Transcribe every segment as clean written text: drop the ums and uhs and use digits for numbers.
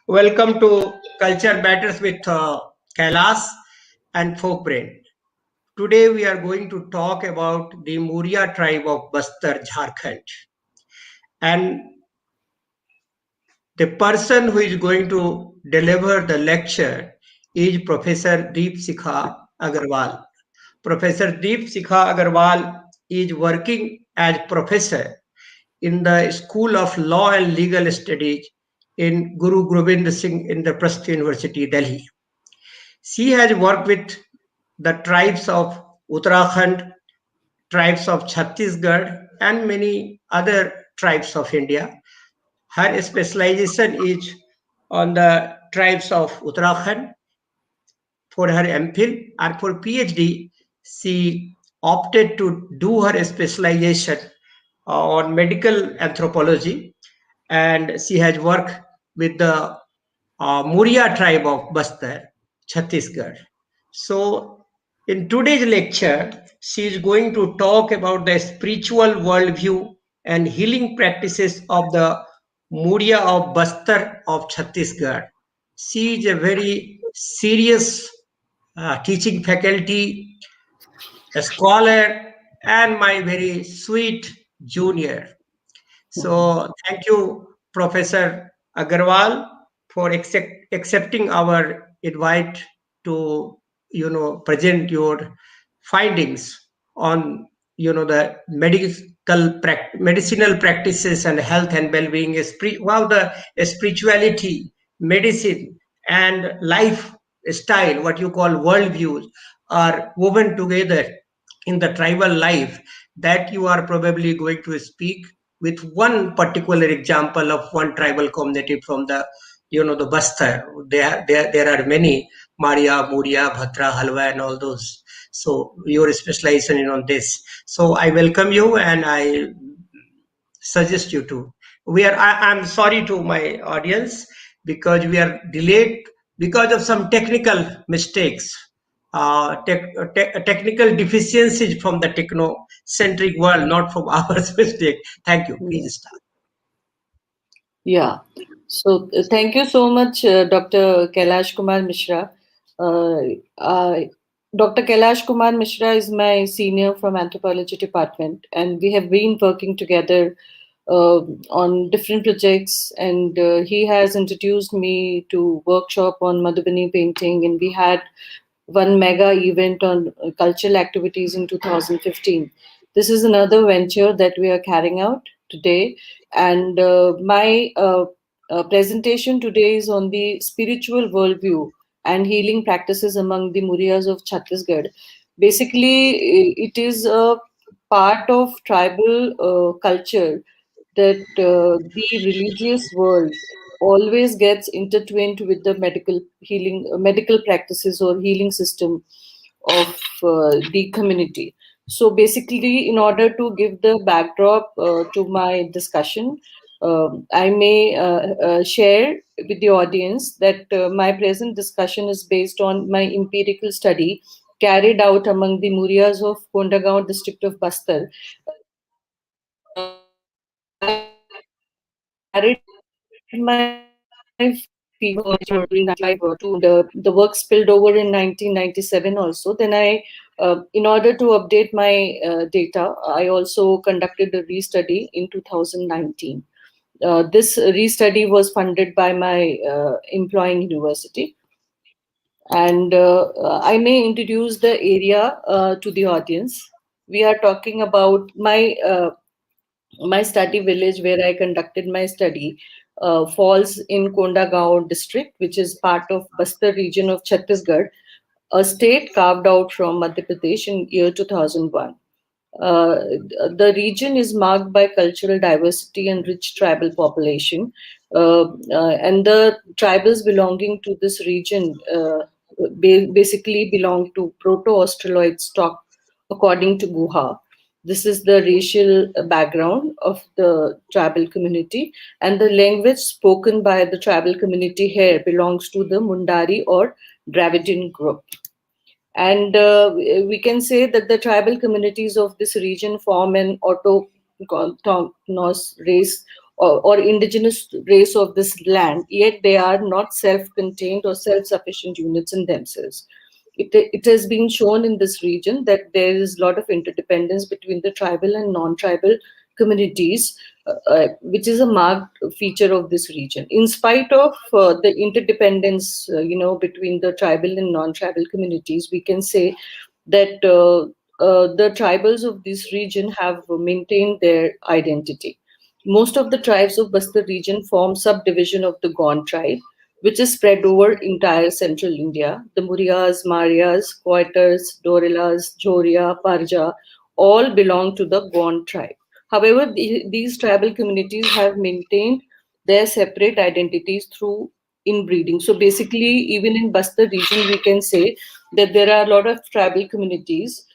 Welcome to Culture Matters with Kailash and Folk Brain. Today we are going to talk about the Muria tribe of Bastar, Jharkhand. And the person who is going to deliver the lecture is Professor Deepshikha Agarwal. Professor Deepshikha Agarwal is working as professor in the School of Law and Legal Studies in Guru Gobind Singh Indraprastha University, Delhi. She has worked with the tribes of Uttarakhand, tribes of Chhattisgarh, and many other tribes of India. Her specialization is on the tribes of Uttarakhand for her MPhil, and for PhD, she opted to do her specialization on medical anthropology, and she has worked with the Muria tribe of Bastar, Chhattisgarh. So, in today's lecture, she is going to talk about the spiritual worldview and healing practices of the Muria of Bastar of Chhattisgarh. She is a very serious teaching faculty, a scholar, and my very sweet junior. So thank you, Professor Agarwal, for accepting our invite to present your findings on the medicinal practices and health and well-being, how the spirituality, medicine, and lifestyle, what you call worldviews, are woven together in the tribal life, that you are probably going to speak with one particular example of one tribal community from the the Bastar. There are many: Maria, Muria, Bhatra, Halwa, and all those. So your specialization is on this. So I welcome you, and I suggest you to. I'm sorry to my audience because we are delayed because of some technical mistakes, technical deficiencies from the techno-centric world, not from our mistake. Thank you. Please start. Yeah. So thank you so much, Dr. Kailash Kumar Mishra. Dr. Kailash Kumar Mishra is my senior from Anthropology Department, and we have been working together on different projects, and he has introduced me to workshop on Madhubani painting, and we had one mega event on cultural activities in 2015. This is another venture that we are carrying out today, and my presentation today is on the spiritual worldview and healing practices among the Murias of Chhattisgarh. Basically, it is a part of tribal culture that the religious world always gets intertwined with the medical practices or healing system of the community. So basically, in order to give the backdrop to my discussion, I may share with the audience that my present discussion is based on my empirical study carried out among the Murias of Kondagaon district of Bastar. Carried my field during 1995 and the work spilled over in 1997 also. Then in order to update my data, I also conducted a restudy in 2019. This restudy was funded by my employing university. And I may introduce the area to the audience. We are talking about my study village where I conducted my study falls in Kondagaon district, which is part of Bastar region of Chhattisgarh, a state carved out from Madhya Pradesh in year 2001. The region is marked by cultural diversity and rich tribal population. And the tribals belonging to this region basically belong to Proto-Australoid stock, according to Guha. This is the racial background of the tribal community, and the language spoken by the tribal community here belongs to the Mundari or Dravidian group. And we can say that the tribal communities of this region form an autochthonous race or indigenous race of this land, yet they are not self-contained or self-sufficient units in themselves. It has been shown in this region that there is a lot of interdependence between the tribal and non-tribal communities, which is a marked feature of this region. In spite of the interdependence, between the tribal and non-tribal communities, we can say that the tribals of this region have maintained their identity. Most of the tribes of Bastar region form subdivision of the Gond tribe, which is spread over entire central India. The Murias, Marias, Quaitars, Dorelas, Joria, Parja all belong to the Gond tribe. However, these tribal communities have maintained their separate identities through inbreeding. So basically, even in Bastar region, we can say that there are a lot of tribal communities,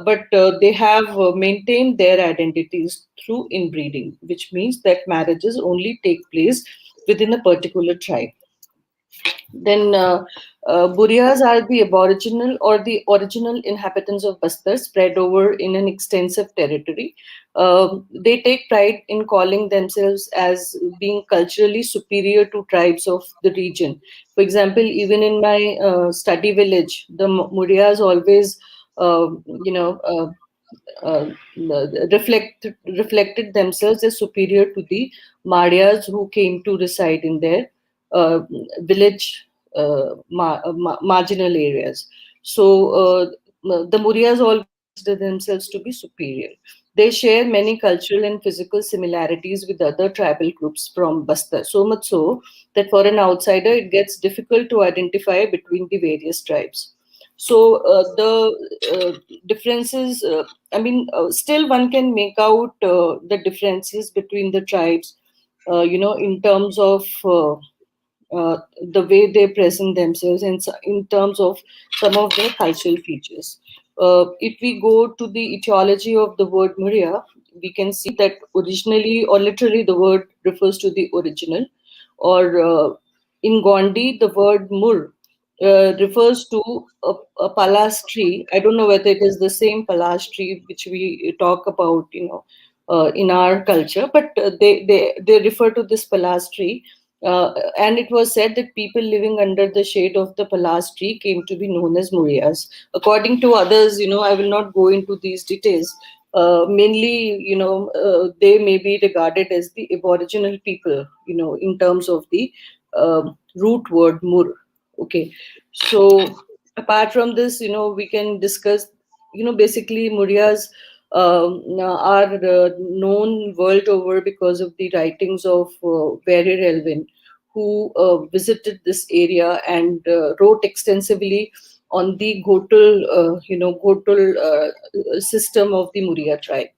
but they have maintained their identities through inbreeding, which means that marriages only take place within a particular tribe. Then Burias are the aboriginal or the original inhabitants of Bastar, spread over in an extensive territory. They take pride in calling themselves as being culturally superior to tribes of the region. For example, even in my study village, the Murias always, uh, you know, uh, uh, reflected themselves as superior to the Marias who came to reside in their uh, village marginal areas. So the Murias always consider themselves to be superior. They share many cultural and physical similarities with other tribal groups from Bastar, so much so that for an outsider it gets difficult to identify between the various tribes. So the differences, still one can make out the differences between the tribes, in terms of the way they present themselves and in terms of some of their cultural features. If we go to the etiology of the word Muria, we can see that originally or literally the word refers to the original, or in Gondi, the word Mur refers to a palas tree. I don't know whether it is the same palas tree which we talk about, in our culture, but they refer to this palas tree. And it was said that people living under the shade of the palas tree came to be known as Murias. According to others, I will not go into these details. Mainly, they may be regarded as the aboriginal people, in terms of the root word Mur. Okay, so apart from this, we can discuss, basically Murias are known world over because of the writings of Very Elvin, who visited this area and wrote extensively on the Gotul system of the Muria tribe.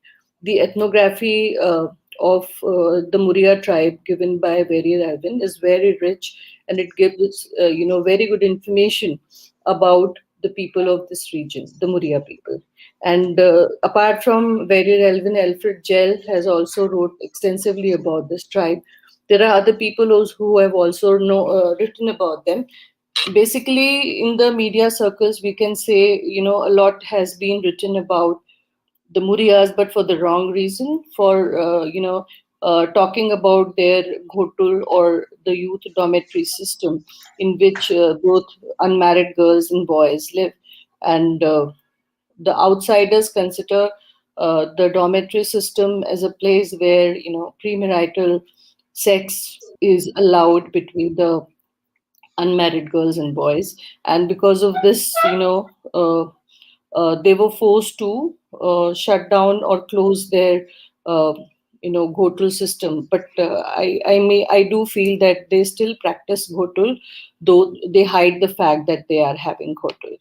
The ethnography of the Muria tribe given by Very Elvin is very rich, and it gives very good information about the people of this region, the Muria people. And apart from very relevant, Alfred Gell has also wrote extensively about this tribe. There are other people who have also written about them. Basically, in the media circles, we can say, a lot has been written about the Murias, but for the wrong reason, for, talking about their ghotul or the youth dormitory system in which both unmarried girls and boys live. And the outsiders consider the dormitory system as a place where premarital sex is allowed between the unmarried girls and boys, and because of this, they were forced to shut down or close their uh, ghotul system. But I do feel that they still practice ghotul, though they hide the fact that they are having ghotul.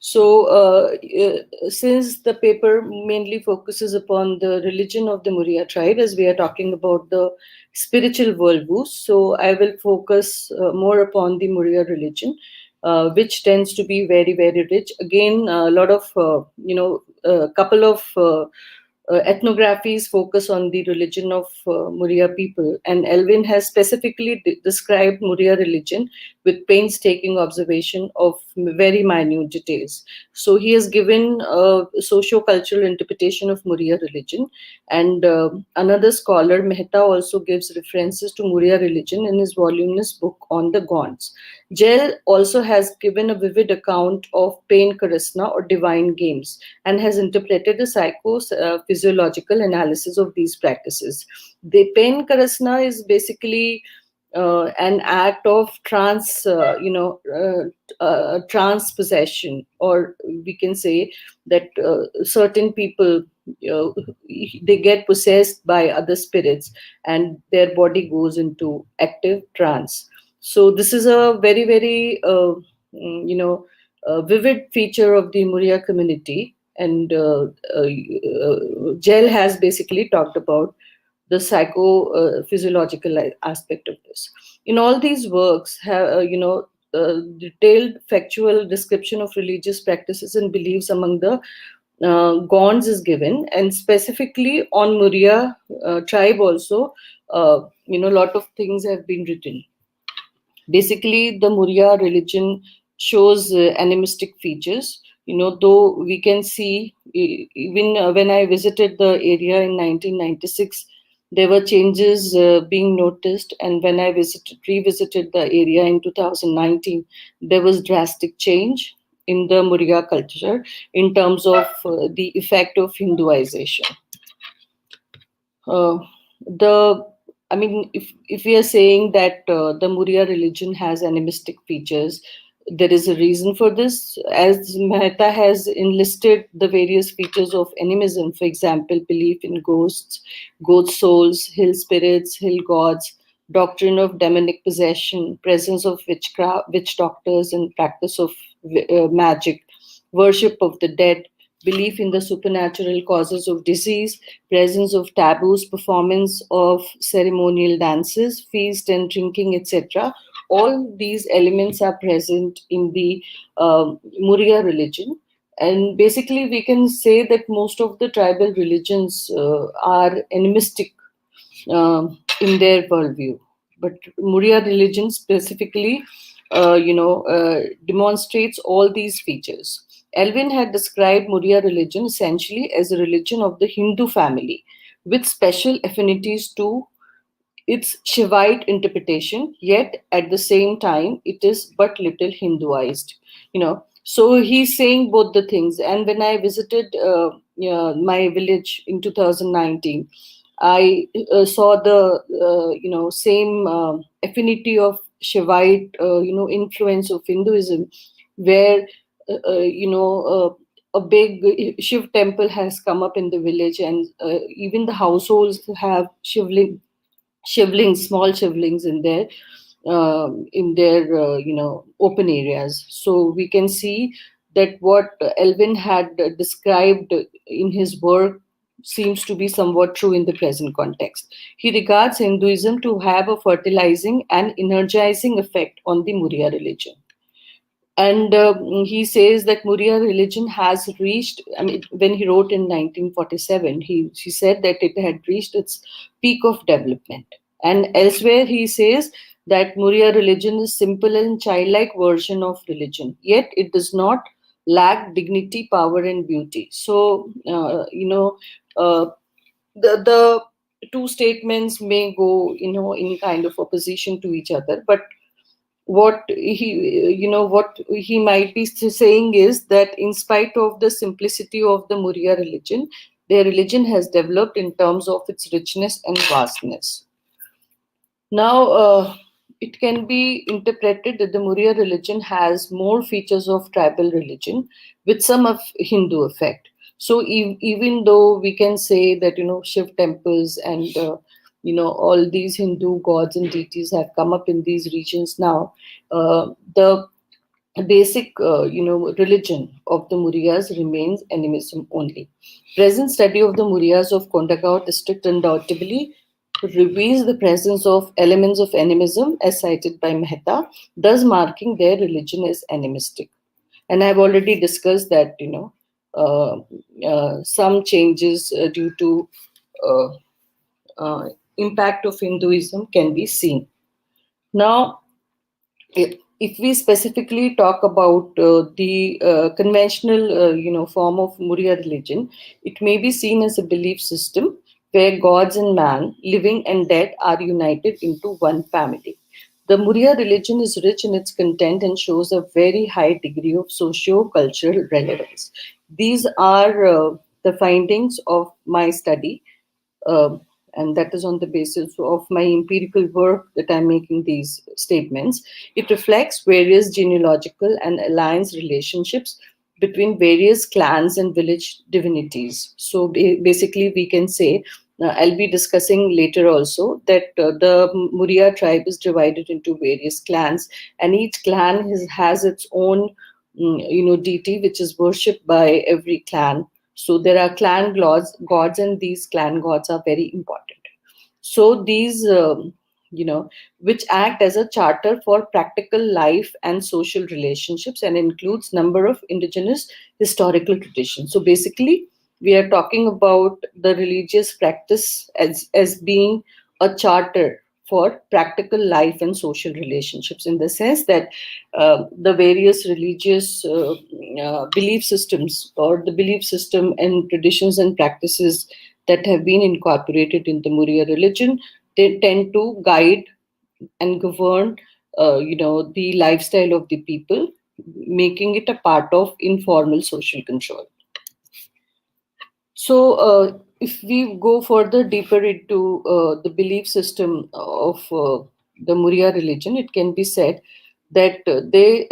So, since the paper mainly focuses upon the religion of the Muria tribe, as we are talking about the spiritual worldview, so I will focus more upon the Muria religion, which tends to be very, very rich. Again, a lot of, a couple of ethnographies focus on the religion of Muria people, and Elvin has specifically described Muria religion with painstaking observation of very minute details. So he has given a socio-cultural interpretation of Muria religion, and another scholar, Mehta, also gives references to Muria religion in his voluminous book on the Gonds. Jell also has given a vivid account of pain charisma or divine games, and has interpreted the psycho-physiological analysis of these practices. The pain charisma is basically an act of trance possession, or we can say that certain people, uh, they get possessed by other spirits, and their body goes into active trance. So this is a very, very vivid feature of the Muria community, and Jell has basically talked about the psycho aspect of this. In all these works, detailed factual description of religious practices and beliefs among the Gonds is given, and specifically on Muria tribe also, a lot of things have been written. Basically, the Muria religion shows animistic features. Though we can see, even when I visited the area in 1996, there were changes being noticed, and when I revisited the area in 2019, there was drastic change in the Muria culture in terms of the effect of Hinduization. Uh, the I mean, if we are saying that the Muria religion has animistic features, there is a reason for this. As Mehta has enlisted the various features of animism, for example, belief in ghosts, ghost souls, hill spirits, hill gods, doctrine of demonic possession, presence of witchcraft, witch doctors, and practice of magic, worship of the dead, belief in the supernatural causes of disease, presence of taboos, performance of ceremonial dances, feast and drinking, etc. All these elements are present in the Muria religion. And basically, we can say that most of the tribal religions are animistic in their worldview. But Muria religion specifically, demonstrates all these features. Elvin had described Muria religion essentially as a religion of the Hindu family, with special affinities to its Shivite interpretation, yet at the same time, it is but little Hinduized. So he's saying both the things. And when I visited my village in 2019, I saw the same affinity of Shivite influence of Hinduism, where a big Shiv temple has come up in the village, and even the households have shivlings, small shivlings in their open areas. So we can see that what Elvin had described in his work seems to be somewhat true in the present context. He regards Hinduism to have a fertilizing and energizing effect on the Muria religion. And he says that Muria religion has reached, I mean, when he wrote in 1947, he said that it had reached its peak of development. And elsewhere, he says that Muria religion is simple and childlike version of religion, yet it does not lack dignity, power, and beauty. So, the two statements may go, in kind of opposition to each other, but what he might be saying is that in spite of the simplicity of the Muria religion, their religion has developed in terms of its richness and vastness. Now, it can be interpreted that the Muria religion has more features of tribal religion with some of Hindu effect. So even though we can say that Shiv temples and all these Hindu gods and deities have come up in these regions now, the basic religion of the Murias remains animism only. Present study of the Murias of Kondagaon district undoubtedly reveals the presence of elements of animism as cited by Mehta, thus marking their religion as animistic. And I've already discussed that some changes due to impact of Hinduism can be seen. Now, if we specifically talk about the conventional, form of Muria religion, it may be seen as a belief system where gods and man, living and dead, are united into one family. The Muria religion is rich in its content and shows a very high degree of socio-cultural relevance. These are the findings of my study, um, and that is on the basis of my empirical work that I'm making these statements. It reflects various genealogical and alliance relationships between various clans and village divinities. So basically, we can say, I'll be discussing later also, that the Muria tribe is divided into various clans, and each clan has its own, deity which is worshipped by every clan. So there are clan gods, and these clan gods are very important. So these, which act as a charter for practical life and social relationships, and includes number of indigenous historical traditions. So basically, we are talking about the religious practice as being a charter for practical life and social relationships, in the sense that the various religious belief systems, or the belief system and traditions and practices that have been incorporated in the Muria religion, they tend to guide and govern, the lifestyle of the people, making it a part of informal social control. So, if we go further deeper into the belief system of the Muria religion, it can be said that they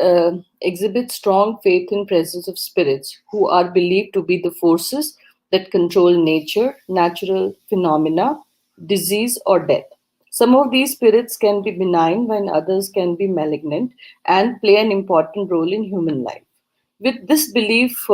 exhibit strong faith in presence of spirits who are believed to be the forces that control nature, natural phenomena, disease, or death. Some of these spirits can be benign, while others can be malignant and play an important role in human life. With this belief,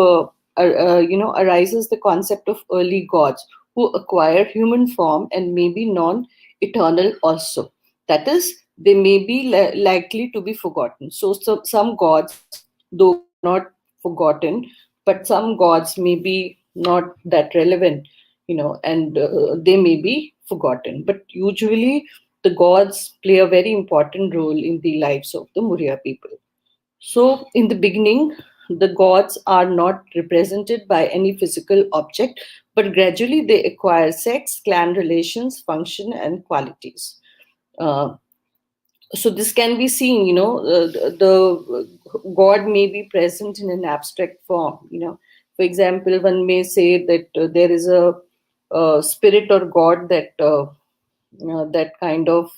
arises the concept of early gods who acquire human form and may be non-eternal also. That is, they may be likely to be forgotten. So some gods, though not forgotten, but some gods may be not that relevant, and they may be forgotten. But usually, the gods play a very important role in the lives of the Muria people. So, in the beginning, the gods are not represented by any physical object, but gradually they acquire sex, clan relations, function, and qualities. Uh, so, this can be seen, the god may be present in an abstract form. For example, one may say that there is a spirit or god that kind of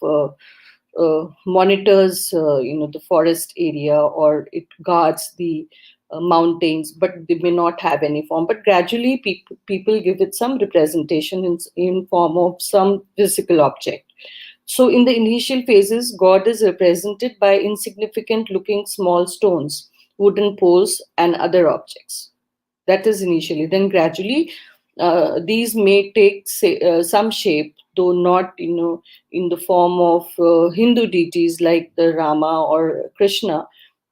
monitors the forest area, or it guards the mountains, but they may not have any form. But gradually people give it some representation in form of some physical object. So in the initial phases, god is represented by insignificant looking small stones, wooden poles, and other objects. That is initially. Then gradually, these may take some shape, though not in the form of Hindu deities like the Rama or Krishna,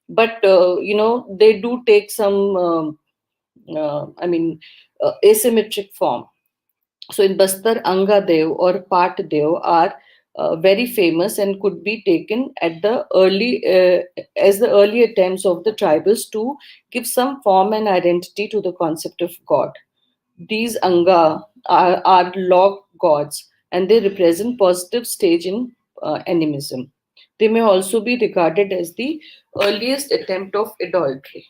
but they do take some asymmetric form. So in Bastar, Anga Dev or Pat Dev are very famous and could be taken at the early attempts of the tribals to give some form and identity to the concept of God. These Anga are log gods, and they represent positive stage in animism. They may also be regarded as the earliest attempt of idolatry.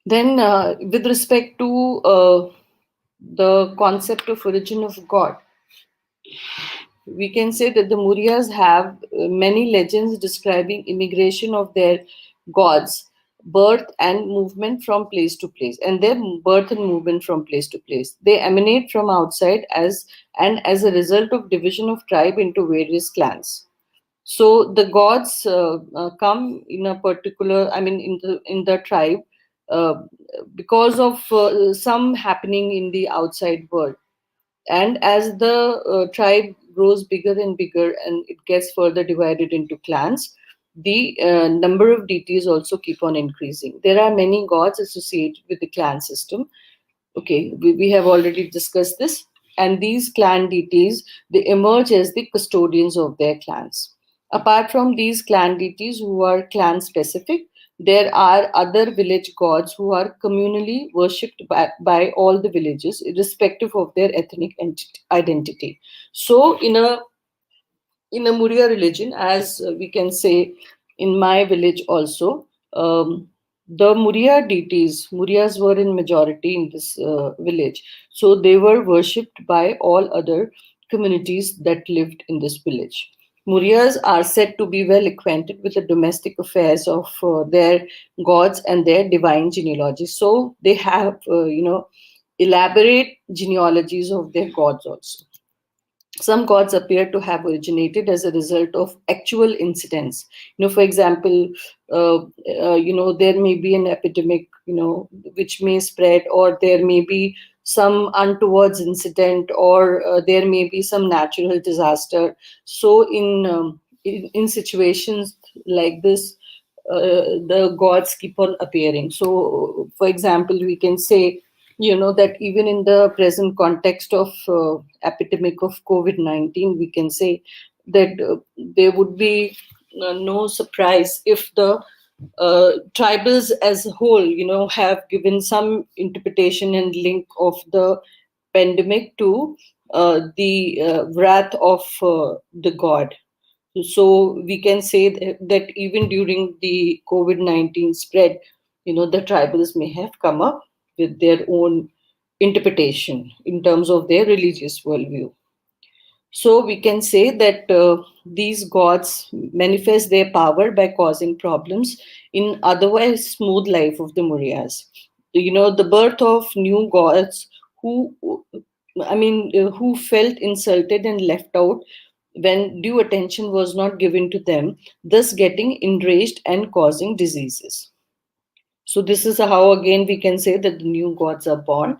Then, with respect to the concept of origin of God, we can say that the Muryas have many legends describing immigration of their gods, birth and movement from place to place, and their birth and movement from place to place. They emanate from outside as a result of division of tribe into various clans. So the gods come in a particular, in the tribe, uh, because of some happening in the outside world. And as the tribe grows bigger and bigger, and it gets further divided into clans, the number of deities also keep on increasing. There are many gods associated with the clan system. Okay, we have already discussed this. And these clan deities, they emerge as the custodians of their clans. Apart from these clan deities who are clan specific, there are other village gods who are communally worshipped by all the villages, irrespective of their ethnic identity. So, in a Muria religion, as we can say in my village also, the Muria deities, Murias were in majority in this village. So they were worshipped by all other communities that lived in this village. Murias are said to be well acquainted with the domestic affairs of their gods and their divine genealogy. So they have, elaborate genealogies of their gods also. Some gods appear to have originated as a result of actual incidents. For example, there may be an epidemic, which may spread, or there may be some untoward incident, or there may be some natural disaster. So in situations like this, the gods keep on appearing. So for example, we can say, that even in the present context of epidemic of COVID-19, we can say that there would be no surprise if the tribals as a whole, have given some interpretation and link of the pandemic to the wrath of the god. So we can say that even during the COVID-19 spread, the tribals may have come up with their own interpretation in terms of their religious worldview. So we can say that these gods manifest their power by causing problems in otherwise smooth life of the Muryas. The birth of new gods who, who felt insulted and left out when due attention was not given to them, thus getting enraged and causing diseases. So this is how again we can say that the new gods are born.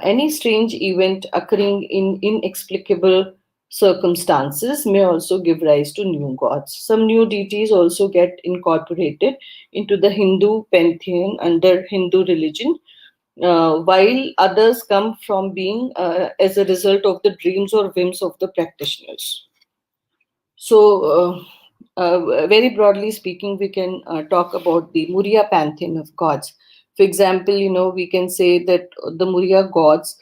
Any strange event occurring in inexplicable circumstances may also give rise to new gods. Some new deities also get incorporated into the Hindu pantheon under Hindu religion, while others come from being as a result of the dreams or whims of the practitioners. So, very broadly speaking, we can talk about the Muria pantheon of gods. For example, we can say that the Muria gods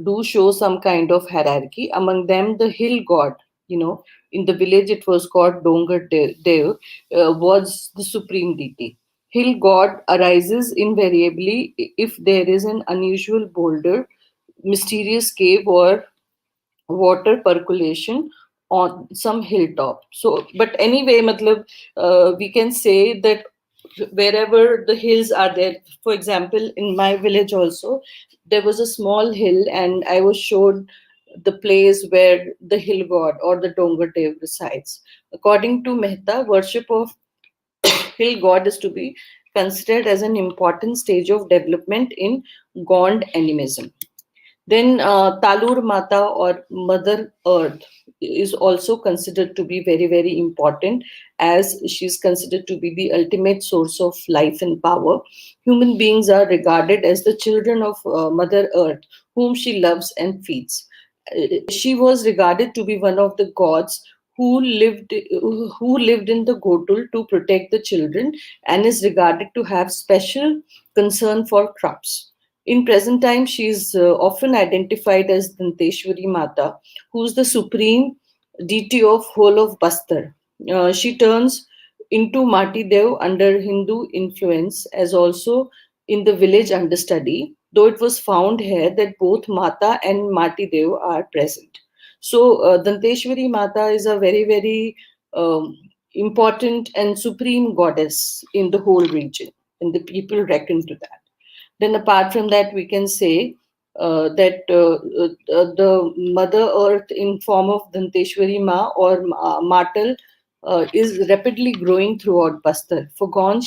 do show some kind of hierarchy. Among them, the hill god, in the village it was called Dongar Dev, was the supreme deity. Hill god arises invariably if there is an unusual boulder, mysterious cave, or water percolation on some hilltop. So, but anyway, matlab, we can say that wherever the hills are there, for example, in my village also, there was a small hill, and I was showed the place where the hill god or the Dongar Dev resides. According to Mehta, worship of hill god is to be considered as an important stage of development in Gond animism. Then Talur Mata or Mother Earth is also considered to be very, very important, as she is considered to be the ultimate source of life and power. Human beings are regarded as the children of Mother Earth, whom she loves and feeds. She was regarded to be one of the gods who lived in the Gotul to protect the children, and is regarded to have special concern for crops. In present time, she is often identified as Danteshwari Mata, who is the supreme deity of whole of Bastar. She turns into Mati Dev under Hindu influence, as also in the village understudy, though it was found here that both Mata and Mati Dev are present. So, Danteshwari Mata is a very, very important and supreme goddess in the whole region, and the people reckon to that. Then, apart from that, we can say that the Mother Earth in form of Danteshwari Ma or Matal is rapidly growing throughout Bastar. For Gaunt,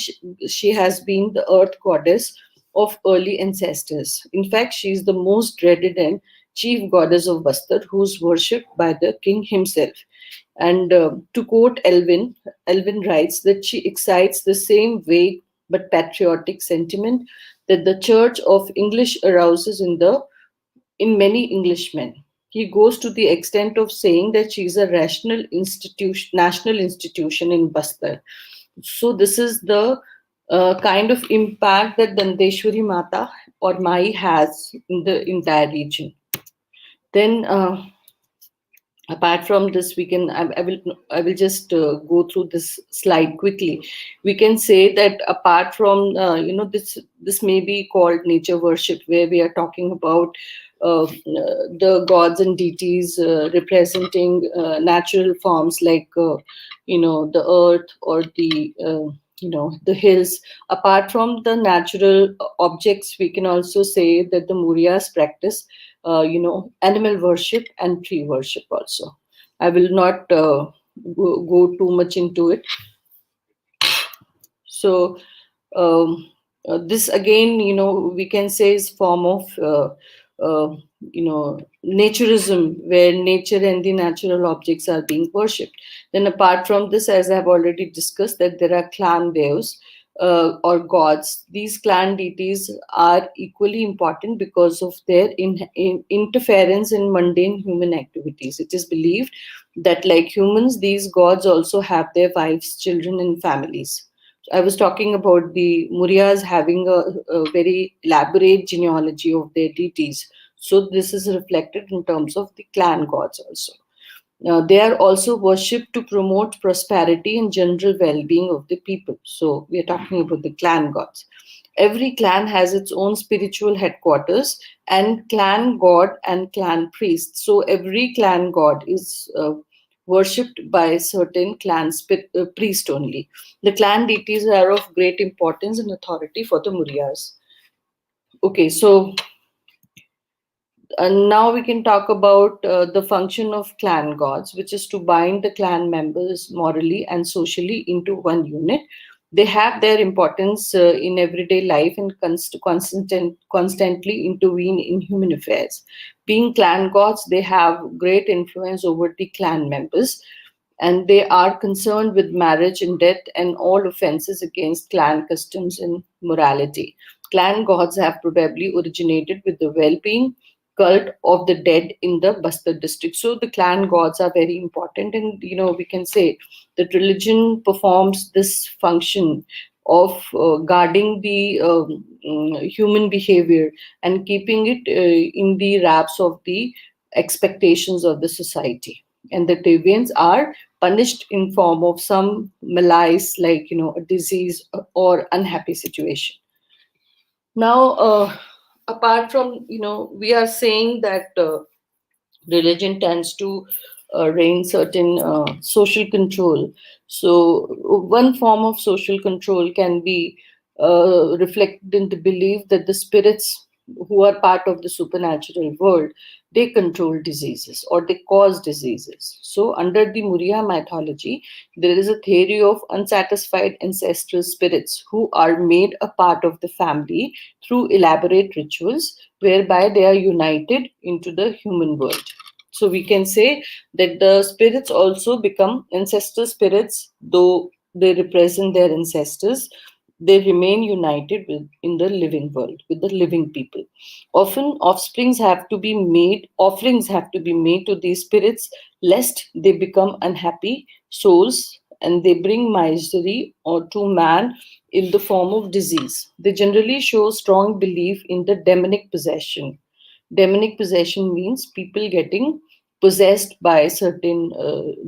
she has been the earth goddess of early ancestors. In fact, she is the most dreaded and chief goddess of Bastar, who is worshipped by the king himself. And to quote Elvin writes that she excites the same vague but patriotic sentiment that the Church of English arouses in many Englishmen. he goes to the extent of saying that she is a national institution in Bastar. So this is the kind of impact that Dandeshwari Mata or Mai has in the entire region. Then apart from this, we can I will just go through this slide quickly. We can say that apart from this may be called nature worship, where we are talking about the gods and deities representing natural forms like the earth or the hills. Apart from the natural objects, we can also say that the Murias practice animal worship and tree worship also. I will not go too much into it. So this again, we can say is form of naturism, where nature and the natural objects are being worshipped. Then apart from this, as I have already discussed, that there are clan devs or gods. These clan deities are equally important because of their interference in mundane human activities. It is believed that, like humans, these gods also have their wives, children, and families. I was talking about the Murias having a very elaborate genealogy of their deities. So this is reflected in terms of the clan gods also. They are also worshipped to promote prosperity and general well-being of the people. So we are talking about the clan gods. Every clan has its own spiritual headquarters and clan god and clan priest. So every clan god is worshipped by a certain clan priest only. The clan deities are of great importance and authority for the Murias. Okay, so and now we can talk about the function of clan gods, which is to bind the clan members morally and socially into one unit. They have their importance in everyday life and constantly intervene in human affairs. Being clan gods, they have great influence over the clan members, and they are concerned with marriage and death and all offenses against clan customs and morality. Clan gods have probably originated with the well-being cult of the dead in the Bastar district. So the clan gods are very important, and we can say that religion performs this function of guarding the human behavior and keeping it in the wraps of the expectations of the society. And the deviants are punished in form of some malice, like a disease or unhappy situation. Now apart from, we are saying that religion tends to reign certain social control. So one form of social control can be reflected in the belief that the spirits who are part of the supernatural world, they control diseases or they cause diseases. So under the Muria mythology, there is a theory of unsatisfied ancestral spirits who are made a part of the family through elaborate rituals whereby they are united into the human world. So we can say that the spirits also become ancestor spirits, though they represent their ancestors. They remain united in the living world, with the living people. Often offerings have to be made to these spirits, lest they become unhappy souls and they bring misery or to man in the form of disease. They generally show strong belief in the demonic possession. Demonic possession means people getting possessed by a certain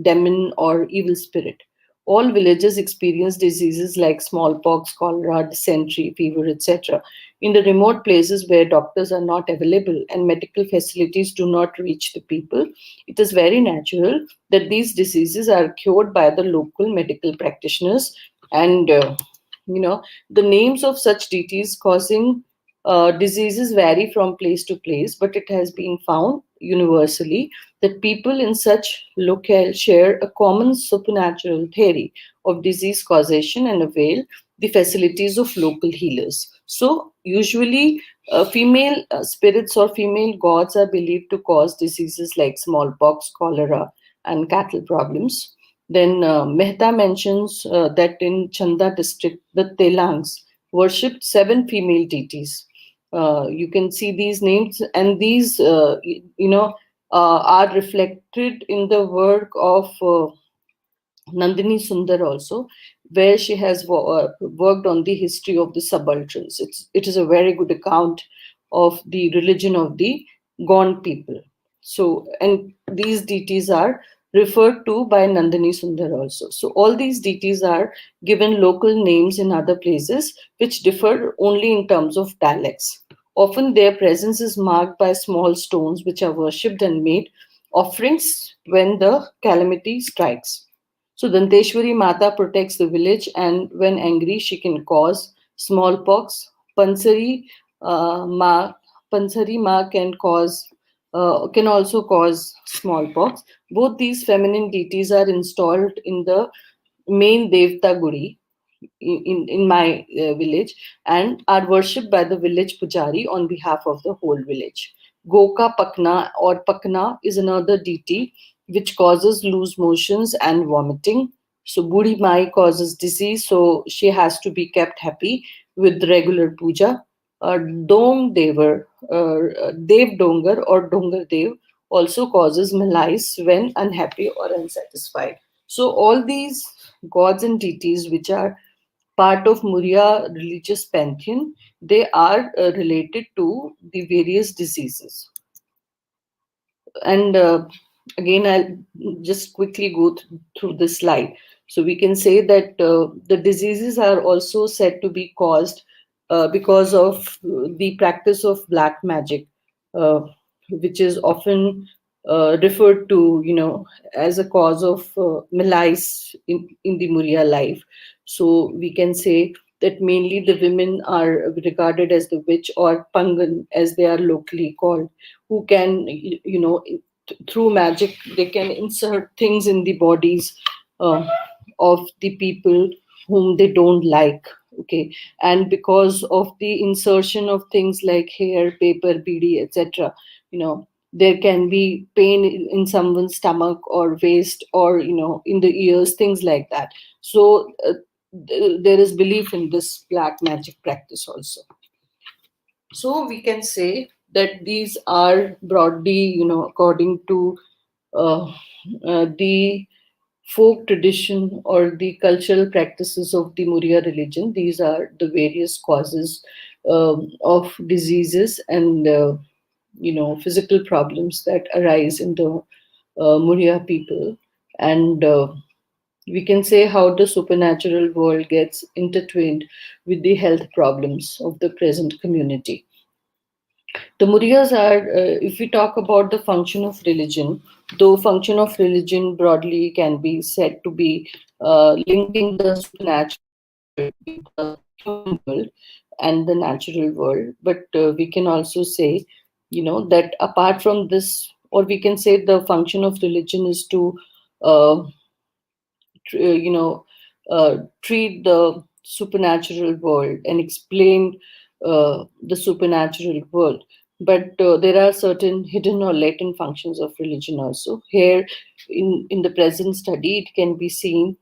demon or evil spirit. All villages experience diseases like smallpox, cholera, dysentery, fever, etc. In the remote places where doctors are not available and medical facilities do not reach the people, it is very natural that these diseases are cured by the local medical practitioners. And the names of such deities causing diseases vary from place to place, but it has been found universally that people in such locale share a common supernatural theory of disease causation and avail the facilities of local healers. So, usually, female spirits or female gods are believed to cause diseases like smallpox, cholera, and cattle problems. Then Mehta mentions that in Chanda district, the Telangs worshipped 7 female deities. You can see these names, and these, are reflected in the work of Nandini Sundar also, where she has worked on the history of the subalterns. It is a very good account of the religion of the Gond people. So, and these deities are referred to by Nandini Sundar also. So, all these deities are given local names in other places, which differ only in terms of dialects. Often, their presence is marked by small stones which are worshipped and made offerings when the calamity strikes. So Danteshwari Mata protects the village, and when angry, she can cause smallpox. Ma Pansari Ma can also cause smallpox. Both these feminine deities are installed in the main Devta Guri in my village, and are worshipped by the village pujari on behalf of the whole village. Goka Pakna or Pakna is another deity which causes loose motions and vomiting. So Budi Mai causes disease, so she has to be kept happy with regular puja. Dong Devar, Dev Dongar or Dongar Dev also causes malice when unhappy or unsatisfied. So all these gods and deities which are part of Muria religious pantheon, they are related to the various diseases. And again, I'll just quickly go through this slide. So we can say that the diseases are also said to be caused because of the practice of black magic, uh, which is often referred to, as a cause of malice in the Muria life. So we can say that mainly the women are regarded as the witch or pangan, as they are locally called, who can, through magic, they can insert things in the bodies uh, of the people whom they don't like. Okay, and because of the insertion of things like hair, paper, bd, etc., there can be pain in someone's stomach or waist, or in the ears, things like that. So there is belief in this black magic practice also. So we can say that these are broadly, according to uh, the folk tradition or the cultural practices of the Muria religion. These are the various causes of diseases and physical problems that arise in the Muria people. And we can say how the supernatural world gets intertwined with the health problems of the present community. The Muryas are, if we talk about the function of religion, though function of religion broadly can be said to be linking the supernatural world with the human world and the natural world, but we can also say, that apart from this, or we can say the function of religion is to uh, treat the supernatural world and explain the supernatural world. But there are certain hidden or latent functions of religion also. Here, in the present study, it can be seen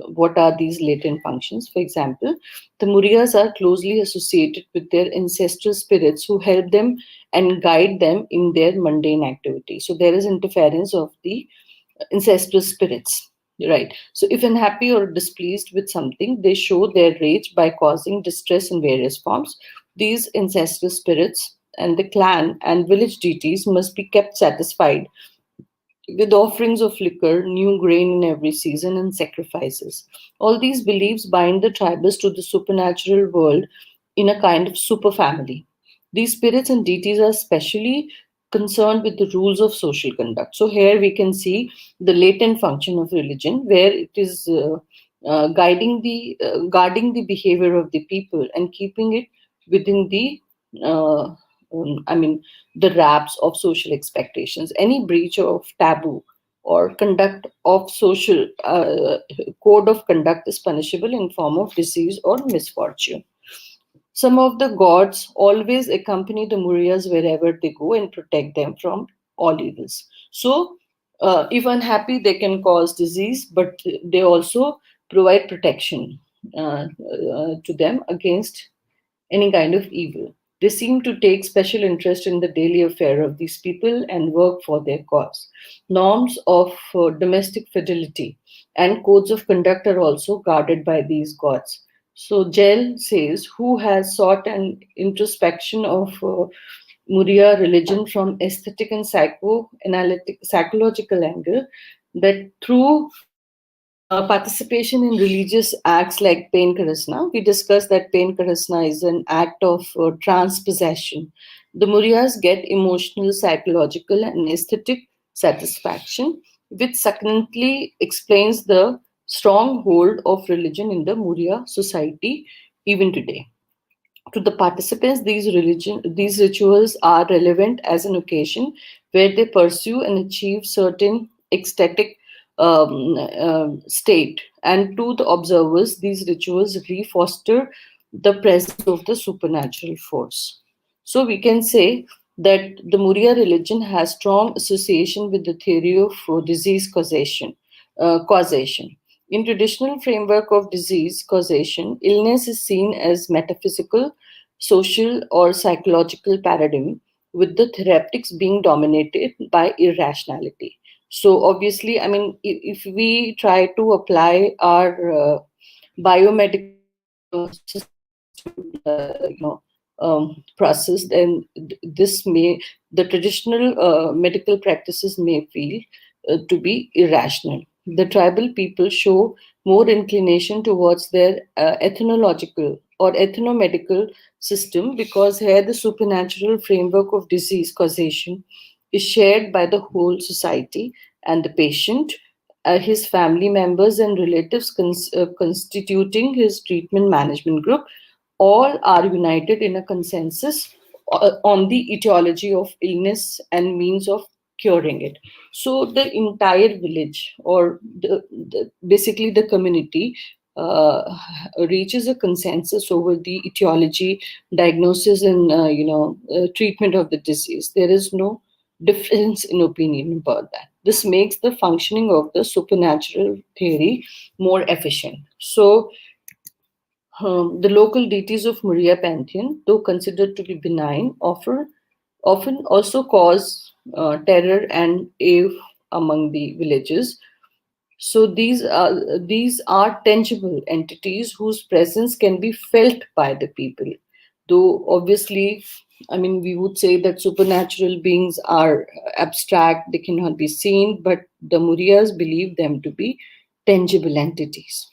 what are these latent functions. For example, the Muryas are closely associated with their ancestral spirits who help them and guide them in their mundane activity. So there is interference of the ancestral spirits, right? So if unhappy or displeased with something, they show their rage by causing distress in various forms. These ancestral spirits and the clan and village deities must be kept satisfied with offerings of liquor, new grain in every season, and sacrifices. All these beliefs bind the tribals to the supernatural world in a kind of super family. These spirits and deities are specially concerned with the rules of social conduct. So here we can see the latent function of religion, where it is guarding the behavior of the people and keeping it within the uh, I mean, the wraps of social expectations. Any breach of taboo or conduct of social code of conduct is punishable in form of disease or misfortune. Some of the gods always accompany the Muryas wherever they go and protect them from all evils. So, if unhappy, they can cause disease, but they also provide protection to them against any kind of evil. They seem to take special interest in the daily affair of these people and work for their cause. Norms of domestic fidelity and codes of conduct are also guarded by these gods. So Gell says, who has sought an introspection of Muria religion from aesthetic and psychoanalytic psychological angle, that through participation in religious acts like pain karasna. We discussed that pain karasna is an act of transpossession. The Muryas get emotional, psychological, and aesthetic satisfaction, which succinctly explains the strong hold of religion in the Murya society even today. To the participants, these rituals are relevant as an occasion where they pursue and achieve certain ecstatic state. And to the observers, these rituals re-foster the presence of the supernatural force. So we can say that the Muria religion has strong association with the theory of disease causation. Causation. In traditional framework of disease causation, illness is seen as metaphysical, social, or psychological paradigm, with the therapeutics being dominated by irrationality. So obviously, I mean, if we try to apply our biomedical systems to process, then this may the traditional medical practices may feel to be irrational. The tribal people show more inclination towards their ethnological or ethnomedical system, because here the supernatural framework of disease causation is shared by the whole society, and the patient, his family members and relatives constituting his treatment management group, all are united in a consensus on the etiology of illness and means of curing it. So the entire village, or basically the community, reaches a consensus over the etiology, diagnosis, and treatment of the disease. There is no difference in opinion about that. This makes the functioning of the supernatural theory more efficient. So the local deities of Muria pantheon, though considered to be benign, often also cause terror and awe among the villagers. So these are tangible entities whose presence can be felt by the people. Though obviously, I mean, we would say that supernatural beings are abstract; they cannot be seen, but the Murias believe them to be tangible entities.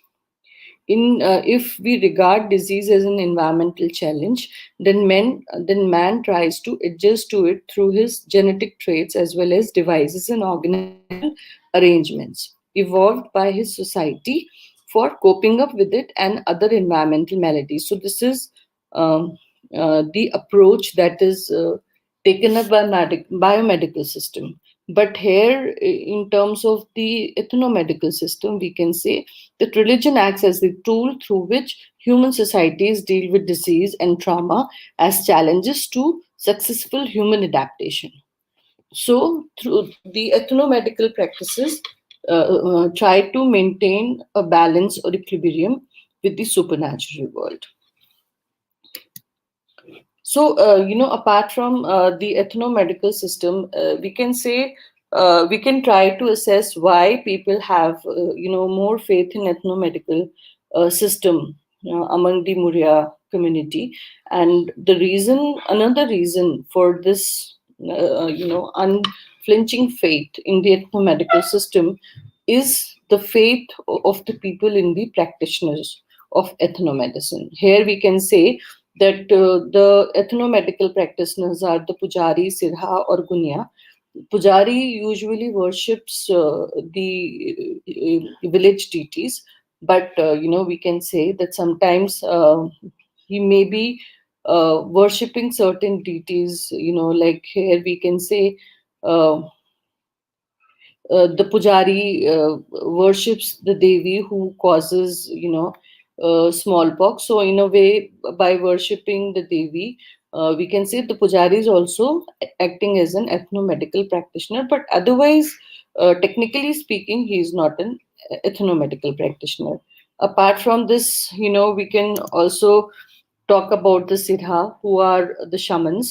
If we regard disease as an environmental challenge, then man tries to adjust to it through his genetic traits as well as devices and organizational arrangements evolved by his society for coping up with it and other environmental maladies. So this is the approach that is taken up by biomedical system. But here, in terms of the ethnomedical system, we can say that religion acts as the tool through which human societies deal with disease and trauma as challenges to successful human adaptation. So, through the ethnomedical practices, try to maintain a balance or equilibrium with the supernatural world. So, apart from the ethnomedical system, we can say we can try to assess why people have, more faith in ethnomedical system among the Muria community. And another reason for this, unflinching faith in the ethnomedical system is the faith of the people in the practitioners of ethnomedicine. Here we can say that the ethnomedical practitioners are the Pujari, Sirha, or Gunya. Pujari usually worships the village deities, but we can say that sometimes he may be worshipping certain deities. Like here we can say the pujari worships the devi who causes smallpox. So in a way, by worshipping the devi, we can say the pujari is also acting as an ethnomedical practitioner, but otherwise, technically speaking, he is not an ethnomedical practitioner. Apart from this, we can also talk about the Sirha, who are the shamans,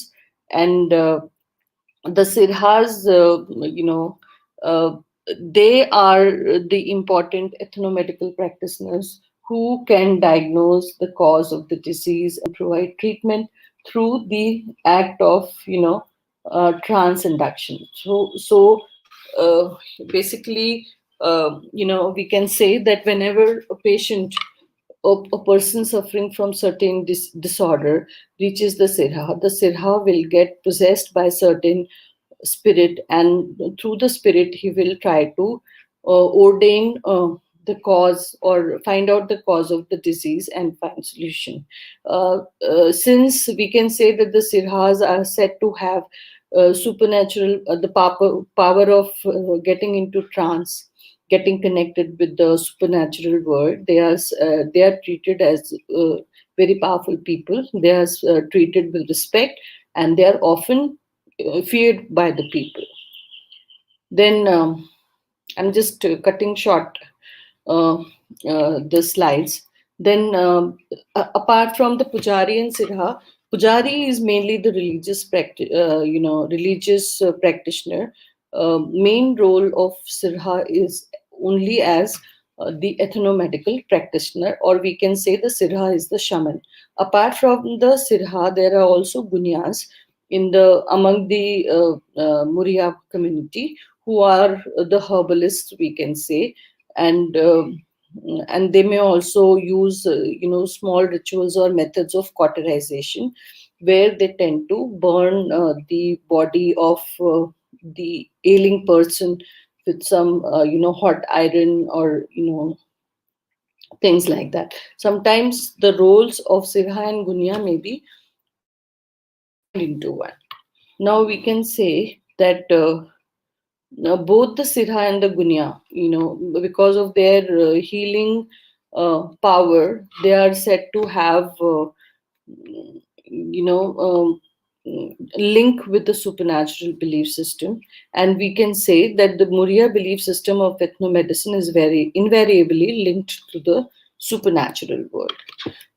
and the Sirhas, uh, they are the important ethnomedical practitioners who can diagnose the cause of the disease and provide treatment through the act of, trance induction. So basically, we can say that whenever a patient, a person suffering from certain disorder reaches the Sirha will get possessed by certain spirit, and through the spirit he will try to ordain the cause, or find out the cause of the disease and find solution. Since we can say that the Sirhas are said to have supernatural, the power of getting into trance, getting connected with the supernatural world, they are treated as very powerful people. They are treated with respect, and they are often feared by the people. Then I'm just cutting short uh, the slides. Then, apart from the Pujari and Sirha, Pujari is mainly the religious practitioner. Main role of Sirha is only as the ethnomedical practitioner, or we can say the Sirha is the shaman. Apart from the Sirha, there are also Gunyas in the among the Muria community, who are the herbalists, we can say, and they may also use small rituals or methods of cauterization, where they tend to burn the body of the ailing person with some hot iron, or things like that. Sometimes the roles of Sirha and Gunya may be combined into one. Now we can say that now, both the Sirha and the Gunya, because of their healing power, they are said to have, link with the supernatural belief system. And we can say that the Muria belief system of ethnomedicine is very invariably linked to the supernatural world.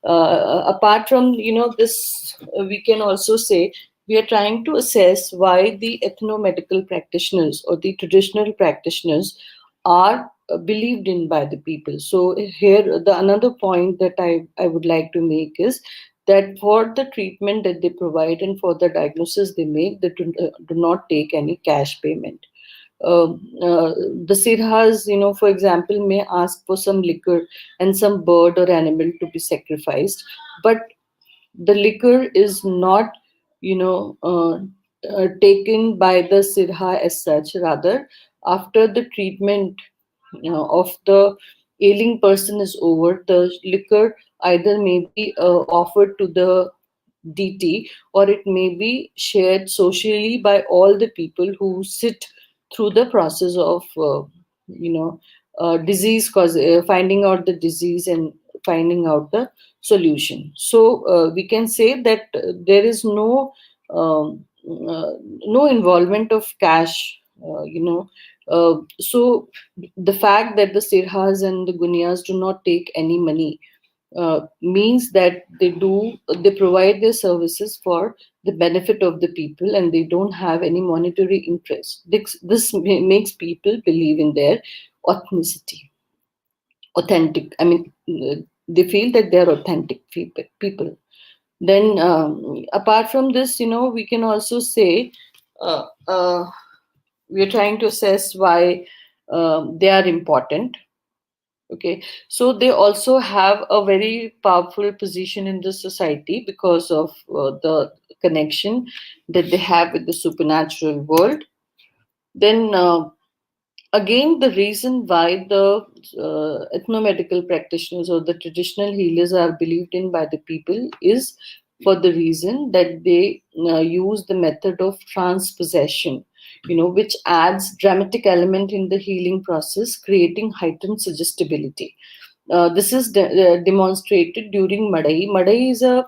Apart from this, we can also say we are trying to assess why the ethnomedical practitioners or the traditional practitioners are believed in by the people. So here, the another point that I would like to make is that for the treatment that they provide and for the diagnosis they make, they do not take any cash payment. The Sirhas, for example, may ask for some liquor and some bird or animal to be sacrificed, but the liquor is not, taken by the Sirha as such. Rather, after the treatment of the ailing person is over, the liquor either may be offered to the DT, or it may be shared socially by all the people who sit through the process of disease cause, finding out the disease and finding out the solution. So we can say that there is no involvement of cash, so the fact that the Sirhas and the Gunyas do not take any money means that they provide their services for the benefit of the people, and they don't have any monetary interest. This makes people believe in their authenticity. Authentic. I mean, they feel that they're authentic people. Then, apart from this, we can also say uh, uh, we're trying to assess why they are important. Okay, so they also have a very powerful position in the society because of the connection that they have with the supernatural world. Then again, the reason why the ethnomedical practitioners or the traditional healers are believed in by the people is for the reason that they use the method of transpossession, which adds dramatic element in the healing process, creating heightened suggestibility. This is demonstrated during Madai. Madai is a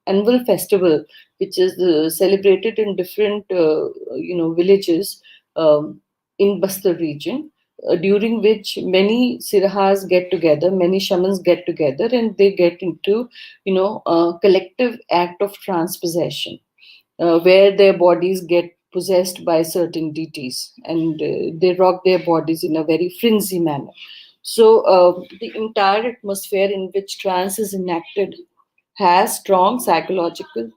annual festival which is celebrated in different villages in Bastar region. during which many sirahas get together, many shamans get together, and they get into, a collective act of transpossession, where their bodies get possessed by certain deities, and they rock their bodies in a very frenzy manner. So the entire atmosphere in which trance is enacted has strong psychological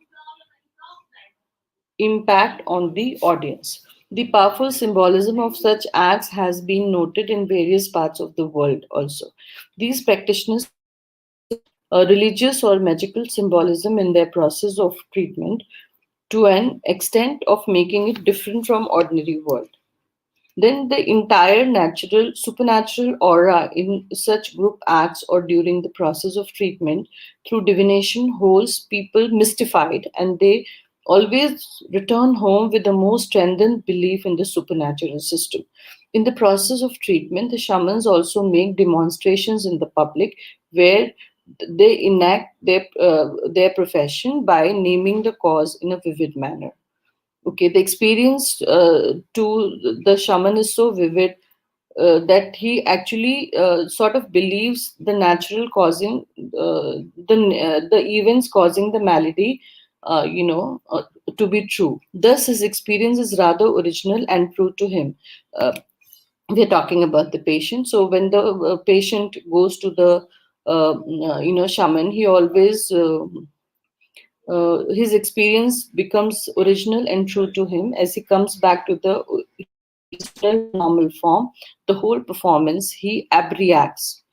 impact on the audience. The powerful symbolism of such acts has been noted in various parts of the world also. These practitioners use religious or magical symbolism in their process of treatment to an extent of making it different from ordinary world. Then the entire natural, supernatural aura in such group acts or during the process of treatment through divination holds people mystified, and they always return home with a more strengthened belief in the supernatural system. In the process of treatment, the shamans also make demonstrations in the public where they enact their profession by naming the cause in a vivid manner. Okay, the experience to the shaman is so vivid that he actually sort of believes the natural causing the events causing the malady, to be true. Thus, his experience is rather original and true to him. Uh, we're talking about the patient. So when the patient goes to the shaman, he always his experience becomes original and true to him. As he comes back to his original normal form, the whole performance he abreacts.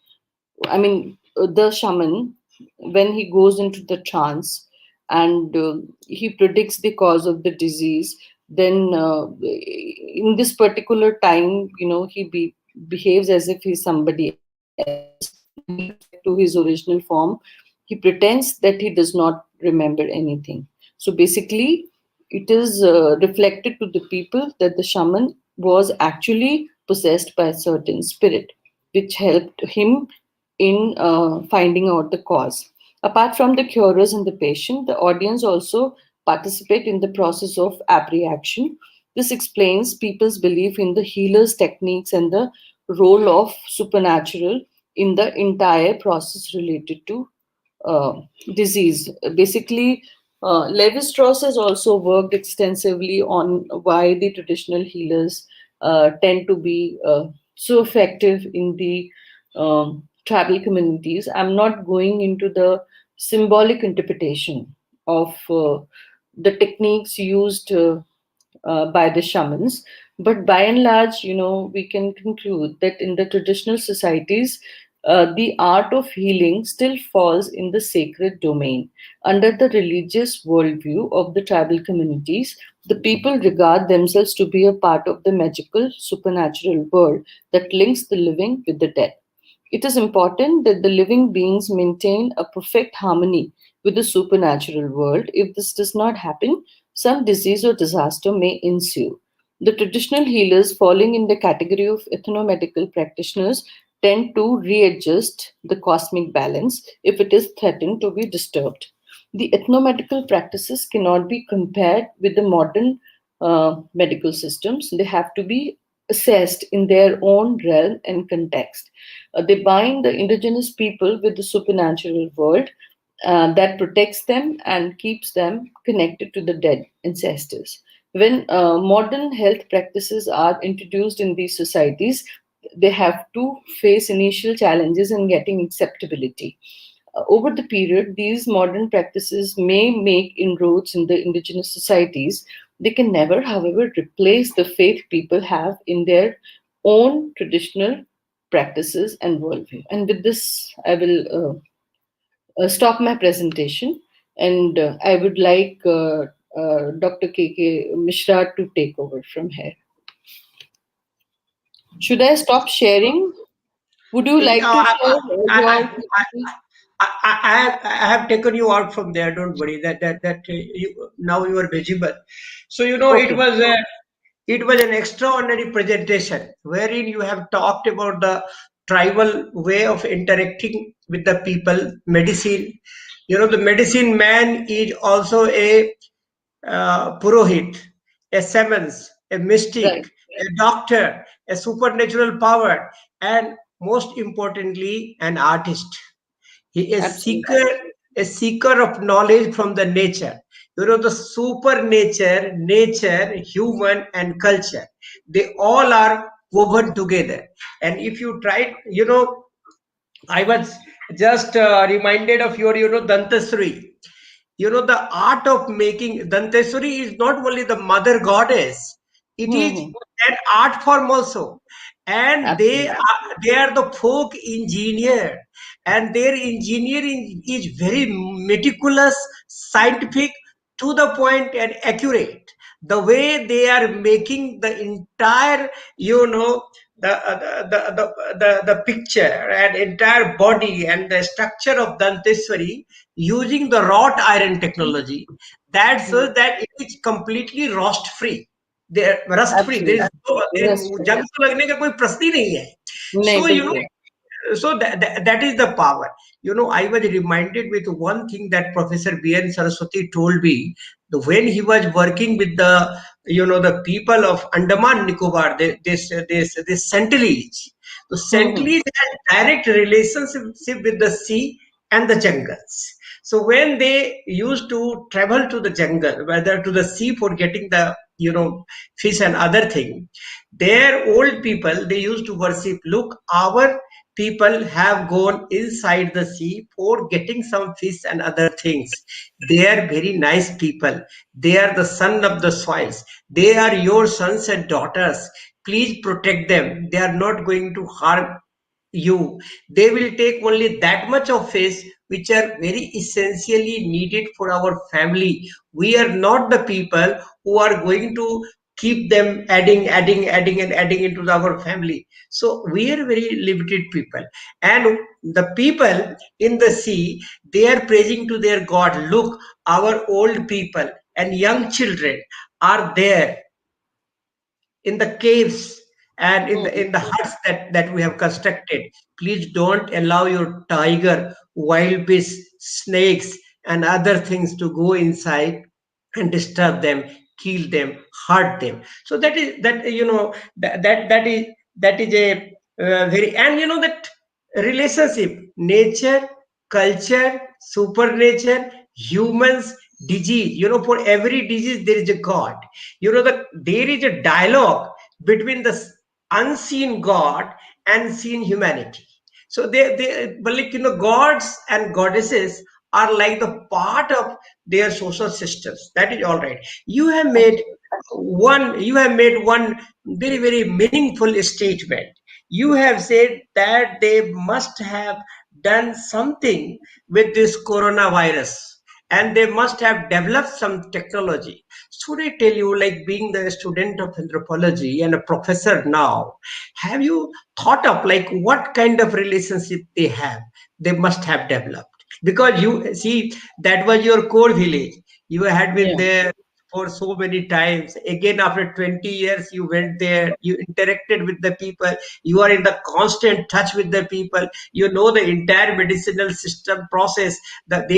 I mean, the shaman, when he goes into the trance and he predicts the cause of the disease, then in this particular time, he behaves as if he's somebody else. When he comes back to his original form, he pretends that he does not remember anything. So basically, it is reflected to the people that the shaman was actually possessed by a certain spirit, which helped him in finding out the cause. Apart from the curers and the patient, the audience also participate in the process of apprehension. This explains people's belief in the healer's techniques and the role of supernatural in the entire process related to uh, disease. Basically, Levi Strauss has also worked extensively on why the traditional healers tend to be so effective in the tribal communities. I'm not going into the symbolic interpretation of the techniques used by the shamans. But by and large, we can conclude that in the traditional societies, the art of healing still falls in the sacred domain. Under the religious worldview of the tribal communities, the people regard themselves to be a part of the magical supernatural world that links the living with the dead. It is important that the living beings maintain a perfect harmony with the supernatural world. If this does not happen, some disease or disaster may ensue. The traditional healers, falling in the category of ethnomedical practitioners, tend to readjust the cosmic balance if it is threatened to be disturbed. The ethnomedical practices cannot be compared with the modern medical systems. They have to be assessed in their own realm and context. They bind the indigenous people with the supernatural world that protects them and keeps them connected to the dead ancestors. When modern health practices are introduced in these societies, they have to face initial challenges in getting acceptability. Over the period, these modern practices may make inroads in the indigenous societies. They can never, however, replace the faith people have in their own traditional practices and worldview. And with this, I will stop my presentation, and I would like Dr. K.K. Mishra to take over from here. Should I stop sharing? Would you like to share your PPT? I have taken you out from there. Don't worry. Now you are visible. So Okay. it was an extraordinary presentation wherein you have talked about the tribal way of interacting with the people. Medicine. The medicine man is also a purohit, a shaman, a mystic, Right. a doctor. a supernatural power, and most importantly, an artist. He is Absolutely. a seeker of knowledge from the nature. You know, the supernature, nature, human, and culture. They all are woven together. And if you try, you know, I was just reminded of your, you know, Dantasri. You know, the art of making Danteswari is not only the mother goddess, it is Hmm. an art form also. And Absolutely. they are the folk engineer, and their engineering is very meticulous, scientific, to the point, and accurate. The way they are making the entire, you know, the picture and entire body and the structure of Danteswari using the wrought iron technology, that Hmm. so that it is completely rust free. There rust free, there is Absolutely. no, That's true. जंग तो लगने का कोई प्रश्न ही नहीं है. नहीं, So you know, बिल्कुल. so that is the power. You know, I was reminded with one thing that Professor B.N. Saraswati told me when he was working with the, you know, the people of Andaman Nicobar, this Sentinels. The Hmm. Sentinels has direct relationship with the sea and the jungles. So when they used to travel to the jungle, whether to the sea for getting the, you know, fish and other thing, their old people, they used to worship. Look, our people have gone inside the sea for getting some fish and other things. They are very nice people. They are the son of the soils. They are your sons and daughters. Please protect them. They are not going to harm you. They will take only that much of fish which are very essentially needed for our family. We are not the people who are going to keep them adding and adding into our family. So we are very limited people. And the people in the sea, they are praising to their God. Look, our old people and young children are there in the caves and in the huts that we have constructed. Please don't allow your tiger, wild beasts, snakes, and other things to go inside and disturb them, kill them, hurt them. So that is that, you know, that is a very, and you know, that relationship, nature, culture, supernature, humans, disease. You know, for every disease there is a God. You know, that there is a dialogue between the unseen God and seen humanity. So they but like, you know, gods and goddesses are like the part of their social systems. That is all right. You have made one very very meaningful statement. You have said that they must have done something with this coronavirus, and they must have developed some technology. Should I tell you, like being the student of anthropology and a professor now, have you thought of like what kind of relationship they have? They must have developed, because you see that was your core village. You had been Yeah. there for so many times. Again, after 20 years, you went there, you interacted with the people, you are in the constant touch with the people, you know the entire medicinal system process, that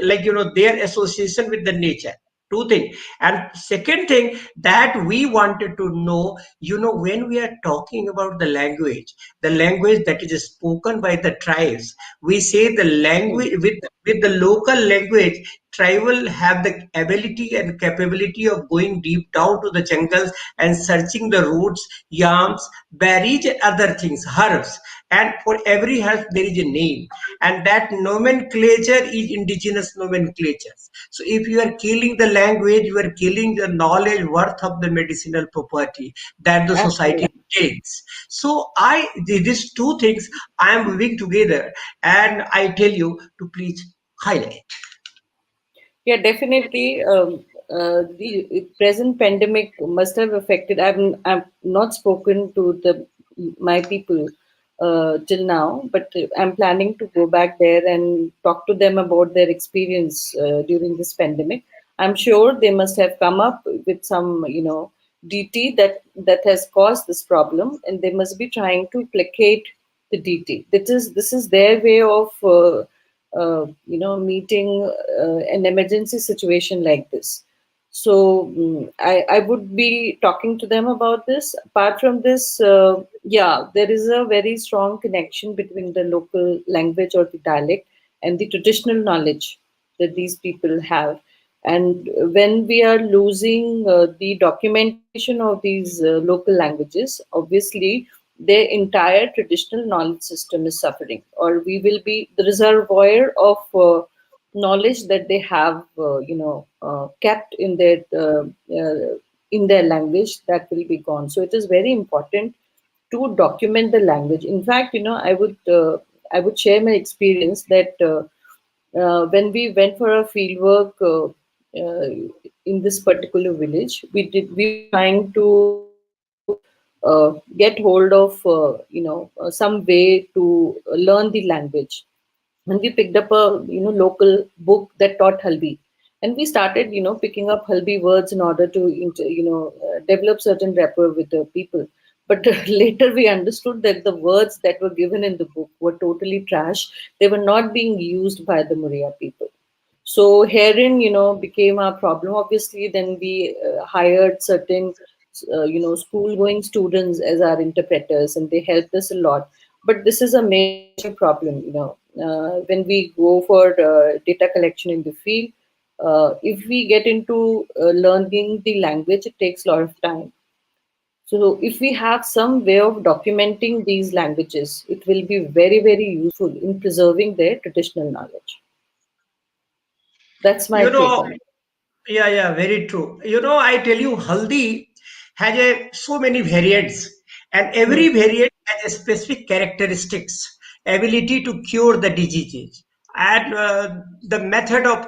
like, you know, their association with the nature. Two things. And second thing that we wanted to know, you know, when we are talking about the language that is spoken by the tribes, we say the language with the local language, tribal have the ability and capability of going deep down to the jungles and searching the roots, yams, berries, and other things, herbs. And for every herb there is a name, and that nomenclature is indigenous nomenclatures. So if you are killing the language, you are killing the knowledge worth of the medicinal property that the society Absolutely. takes. So these two things I am moving together, and I tell you to please highlight. Yeah, definitely. The present pandemic must have affected. I've not spoken to my people till now, but I'm planning to go back there and talk to them about their experience during this pandemic. I'm sure they must have come up with some, DT that has caused this problem, and they must be trying to placate the DT. This is their way of meeting an emergency situation like this. So I would be talking to them about this. Apart from this, yeah, there is a very strong connection between the local language or the dialect and the traditional knowledge that these people have. And when we are losing the documentation of these local languages, obviously their entire traditional knowledge system is suffering, or we will be the reservoir of knowledge that they have, kept in their language, that will be gone. So it is very important to document the language. In fact, I would share my experience that when we went for a field work in this particular village, we were trying to get hold of some way to learn the language, and we picked up a local book that taught Halbi, and we started picking up Halbi words in order to develop certain rapport with the people. But later we understood that the words that were given in the book were totally trash. They were not being used by the Muria people. So herein, became our problem. Obviously, then we hired certain, school-going students as our interpreters, and they helped us a lot. But this is a major problem, when we go for data collection in the field. If we get into learning the language, it takes a lot of time. So if we have some way of documenting these languages, it will be very, very useful in preserving their traditional knowledge. That's my You take know, on it. yeah, very true. I tell you, haldi has so many variants, and every Hmm. variant has a specific characteristics, ability to cure the diseases, and the method of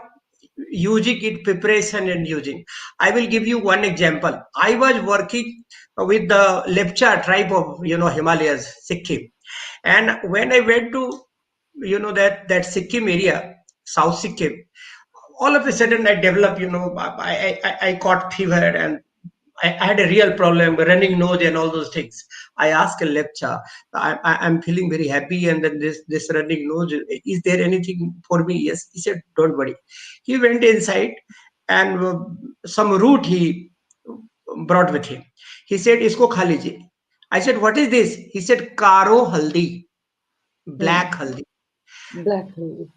using it, preparation and using. I will give you one example. I was working with the Lepcha tribe of Himalayas, Sikkim, and when I went to that Sikkim area, South Sikkim, all of a sudden I developed, I caught fever, and I had a real problem, running nose and all those things. I asked a lecturer, I'm feeling very happy, and then this running nose, is there anything for me? Yes. He said, don't worry. He went inside, and some root he brought with him. He said, isko kha lijiye. I said, what is this? He said, karo haldi, Hmm. black haldi. Black hole.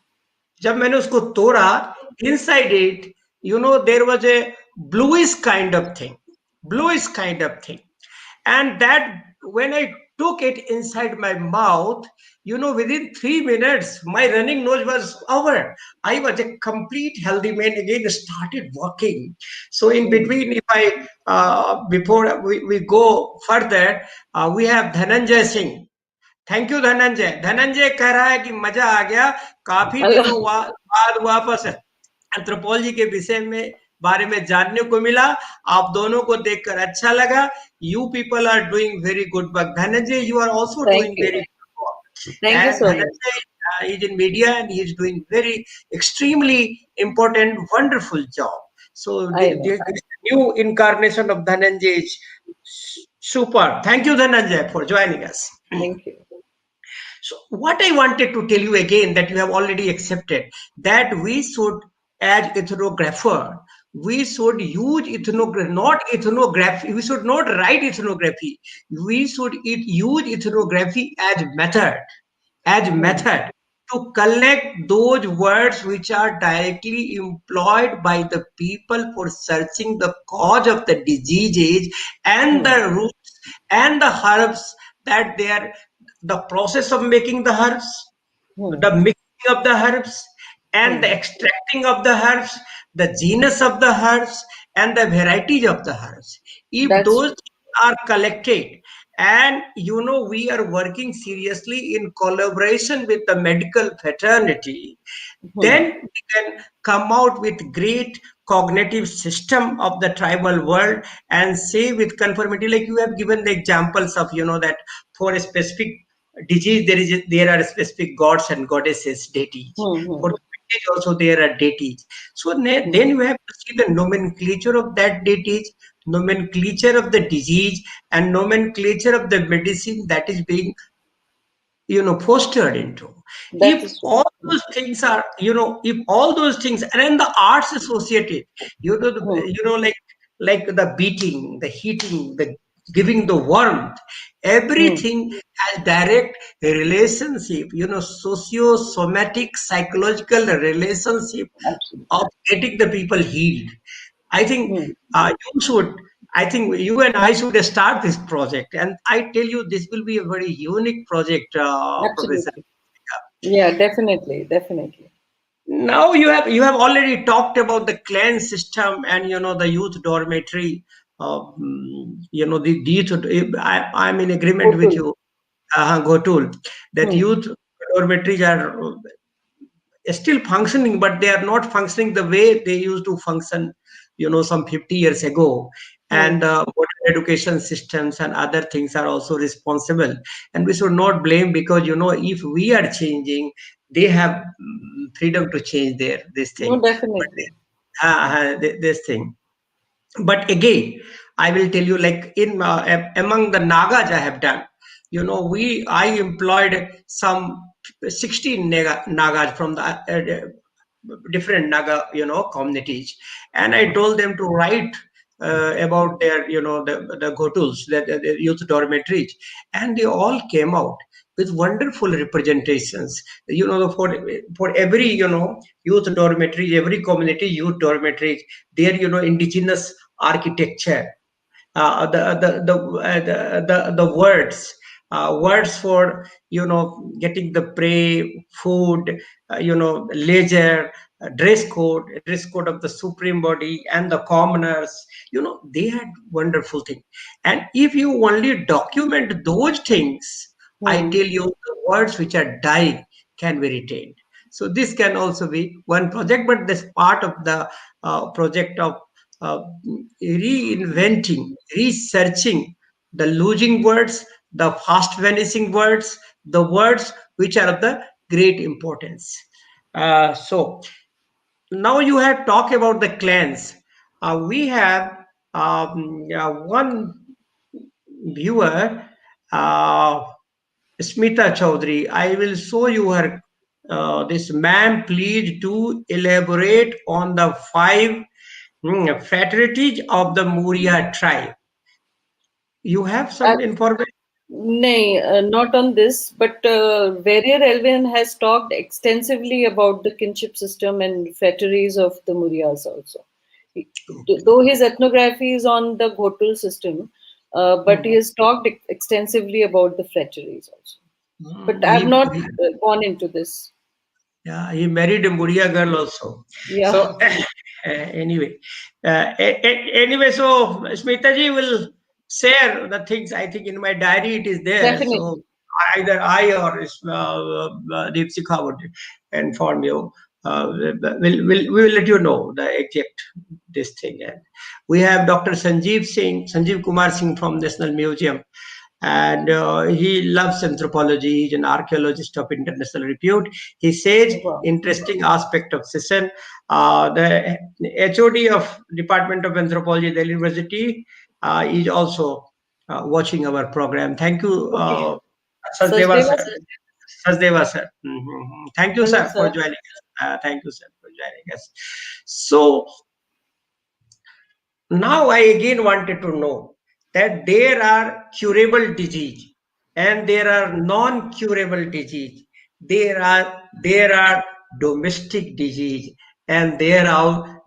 जब मैंने उसको तोड़ा, inside it, there was a bluish kind of thing, bluish kind of thing. And that, when I took it inside my mouth, within 3 minutes my running nose was over. I was a complete healthy man again, started walking. So in Hmm. between, if I before we go further, we have Dhananjay Singh. Thank you Dhananjay. Dhananjay कह रहा है कि मजा आ गया, काफी दिनों Allah. बाद वापस एंथ्रोपोलॉजी के विषय में बारे में जानने को मिला. आप दोनों को देखकर अच्छा लगा. You people are doing very good work. Dhananjay, you are also Thank doing you. Very good work. Thank you And so much. Dhananjay is in media, and he is doing very extremely important, wonderful job. So I know. this new incarnation of Dhananjay is super. Thank you, Dhananjay, for joining us. Thank you. So what I wanted to tell you again, that you have already accepted, that we should, as ethnographer, we should use ethnography, not ethnography. We should not write ethnography. We should use ethnography as Hmm. method to collect those words which are directly employed by the people for searching the cause of the diseases, and Hmm. the roots and the herbs, that they are, the process of making the herbs, Hmm. the mixing of the herbs, and the Hmm. extracting of the herbs, the genus of the herbs, and the varieties of the herbs. If That's those true. things are collected, and we are working seriously in collaboration with the medical fraternity, Hmm. then we can come out with great cognitive system of the tribal world, and say with conformity, like you have given the examples of, that for a specific disease there are specific gods and goddesses, deities. Hmm. For Hmm. the vintage also there are deities. So then Hmm. you have to see the nomenclature of that deities, nomenclature of the disease, and nomenclature of the medicine that is being fostered into. That If is all true. those things are, if all those things, and then the arts associated, like the beating, the heating, the giving the warmth, Hmm. everything has direct relationship, socio-somatic, psychological relationship Absolutely. of getting the people healed. I think Hmm. you should. I think you and I should start this project, and I tell you, this will be a very unique project, Professor. Absolutely. Yeah, definitely, definitely. Now you have already talked about the clan system and the youth dormitory. The youth. I'm in agreement with Total. you, Gotul, that Hmm. youth dormitories are still functioning, but they are not functioning the way they used to function, some 50 years ago. Hmm. And modern education systems and other things are also responsible. And we should not blame, because if we are changing, they have freedom to change this No, thing. But definitely. this thing. But again, I will tell you, like among the Nagas I have done, I employed some 16 Nagas from the different Naga, communities, and I told them to write about their, the gotuls, the youth dormitories, and they all came out with wonderful representations. For every, youth dormitory, every community youth dormitory, their, indigenous architecture, the words for, getting the pray, food, leisure, dress code of the supreme body and the commoners. They had wonderful thing. And if you only document those things, I Hmm. tell you, the words which are dying can be retained. So this can also be one project, but this part of the project of uh, reinventing, researching the losing words, the fast vanishing words, the words which are of the great importance. So now you have talked about the clans. We have one viewer, uh, Smita Chaudhary. I will show you her. This ma'am, please do elaborate on the five fraternities of the Muria tribe. You have some information? Nay, not on this, but Verrier Elvin has talked extensively about the kinship system and feteries of the Murias also. He- Though his ethnography is on the Ghotul system, but he Hmm. has talked extensively about the feteries also. But I have He, not he gone into this. Yeah, he married a Muria girl also. Yeah, So anyway, anyway, so Smita ji will share the things. I think in my diary it is there. So definitely. either I or Deepshikha would inform you. We will let you know the exact this thing. And we have Dr. Sanjeev Kumar Singh from National Museum, and he loves anthropology. He's an archaeologist of international repute. He says Wow. interesting aspect of session. The HOD of Department of Anthropology, Delhi University, is also watching our program. Thank you, Okay. Sachdeva Sachdeva sir. sir. Sachdeva sir. Thank you, Hello, sir, for sir. joining us. Thank you, sir, for joining us. So now I again wanted to know that there are curable disease and there are non-curable disease. There are domestic disease, and there are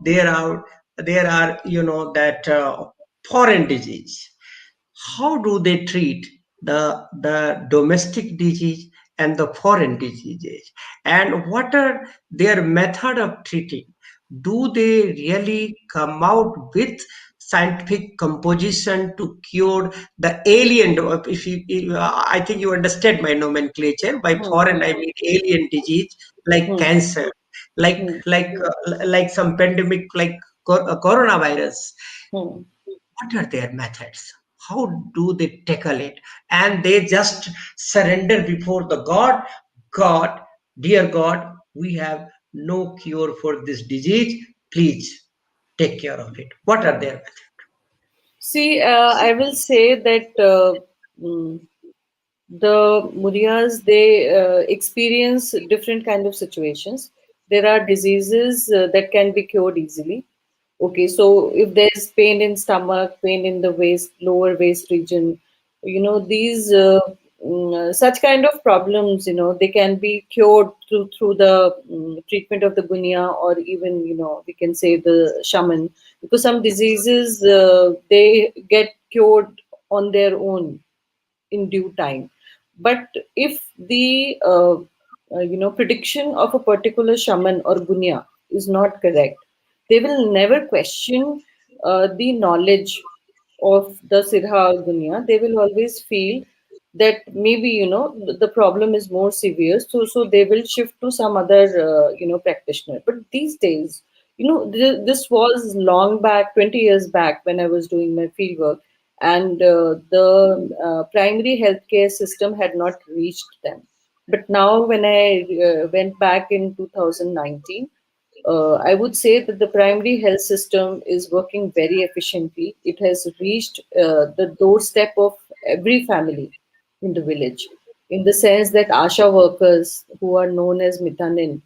that foreign disease. How do they treat the domestic disease and the foreign diseases, and what are their method of treating? Do they really come out with scientific composition to cure the alien? I think you understand my nomenclature. By Hmm, foreign hmm, I mean alien disease, like hmm, cancer, hmm, like some pandemic, like coronavirus. hmm. What are their methods? How do they tackle it? And they just surrender before the God. God, dear God, we have no cure for this disease. Please take care of it. What are their methods? See, I will say that mm, The Murias, they experience different kind of situations. There are diseases that can be cured easily. Okay, so if there's pain in stomach, pain in the waist, lower waist region, these such kind of problems, they can be cured through the treatment of the gunya, or even we can say the shaman, because some diseases they get cured on their own in due time. But if the prediction of a particular shaman or gunya is not correct, they will never question the knowledge of the Siddha or Gunya. They will always feel that maybe the problem is more severe, so they will shift to some other practitioner. But these days, this was long back, 20 years back, when I was doing my field work, and the primary healthcare system had not reached them. But now, when I went back in 2019, I would say that the primary health system is working very efficiently. It has reached the doorstep of every family in the village, in the sense that ASHA workers, who are known as Mitanin,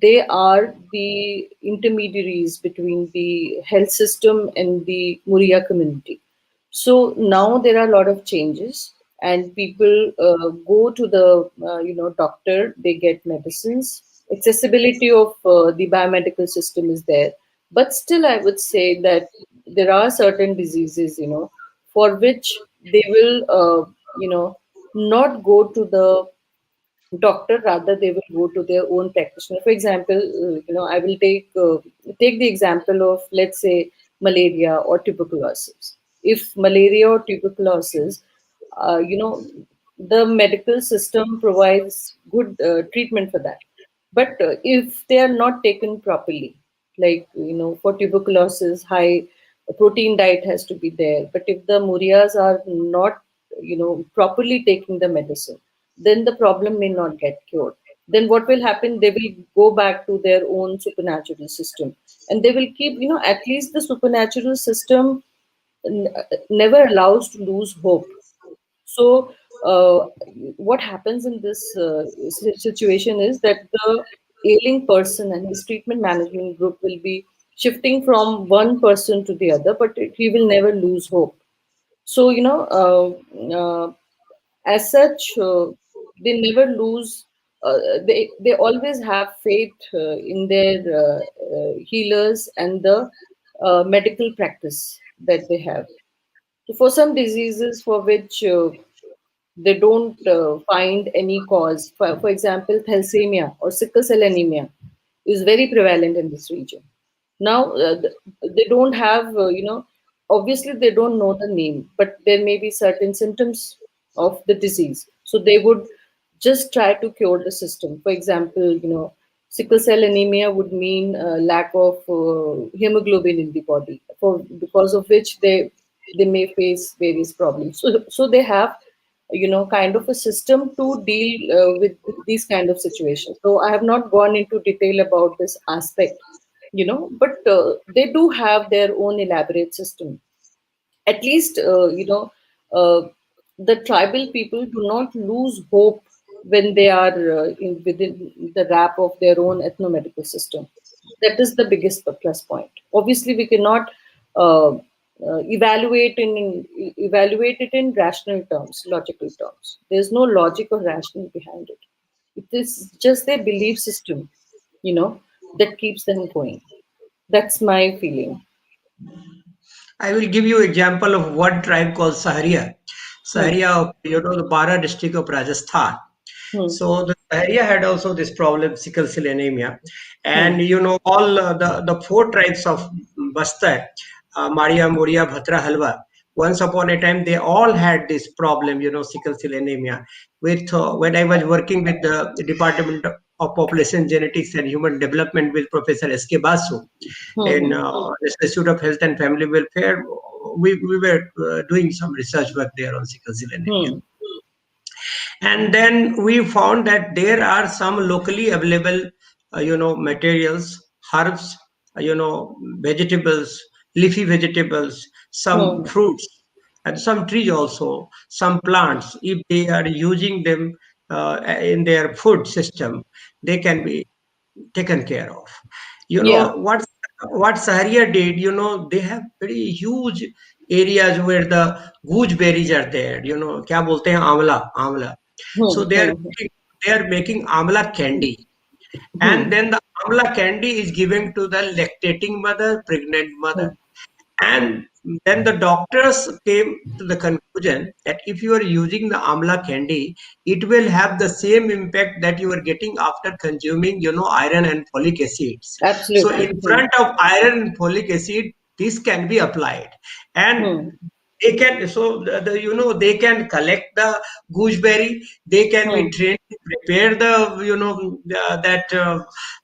they are the intermediaries between the health system and the Muria community. So now there are a lot of changes, and people go to the doctor. They get medicines. Accessibility of the biomedical system is there, but still, I would say that there are certain diseases, for which they will, not go to the doctor, rather they will go to their own practitioner. For example, I will take the example of, let's say, malaria or tuberculosis. If malaria or tuberculosis, the medical system provides good treatment for that. But if they are not taken properly, like for tuberculosis, high protein diet has to be there. But if the murias are not properly taking the medicine, then the problem may not get cured. Then what will happen? They will go back to their own supernatural system, and they will keep, at least the supernatural system never allows to lose hope. So, what happens in this situation is that the ailing person and his treatment management group will be shifting from one person to the other, but he will never lose hope. So, as such, they never lose. They always have faith in their healers and the medical practice that they have. So for some diseases for which they don't find any cause, for example, thalassemia or sickle cell anemia is very prevalent in this region. Now, they don't have, obviously they don't know the name, but there may be certain symptoms of the disease. So they would just try to cure the system. For example, sickle cell anemia would mean lack of hemoglobin in the body, because of which they may face various problems. So they have kind of a system to deal with these kind of situations. So I have not gone into detail about this aspect, but they do have their own elaborate system. At least uh, the tribal people do not lose hope when they are within the wrap of their own ethnomedical system. That is the biggest plus point. Obviously we cannot uh, evaluate it in rational terms, logical terms. There's no logic or rational behind it. It is just their belief system, that keeps them going. That's my feeling. I will give you example of one tribe called Saharia. Hmm. Saharia, the Bara district of Rajasthan. Hmm. So the area had also this problem, sickle cell anemia, Hmm. and all the four tribes of Bastar, Maria, Muria, Bhatra, Halwa. Once upon a time, they all had this problem, sickle cell anemia. With when I was working with the Department of Population Genetics and Human Development with Professor S.K. Basu Hmm. in Hmm. the Institute of Health and Family Welfare, we were doing some research work there on sickle cell anemia. Hmm. And then we found that there are some locally available materials, herbs, vegetables, leafy vegetables, some Hmm. fruits, and some trees also, some plants, if they are using them in their food system, they can be taken care of. You Yeah. know what Saharia did, they have very huge areas where the gooseberries are there, क्या बोलते हैं, आंवला. So Hmm. Hmm. they are making amla candy, and Hmm. then the amla candy is given to the lactating mother, pregnant mother. Hmm. And then the doctors came to the conclusion that if you are using the amla candy, it will have the same impact that you are getting after consuming, iron and folic acids. So Absolutely. in Hmm. front of iron and folic acid, this can be applied. And Hmm. they can, so they can collect the gooseberry, they can be Hmm. trained to prepare the, that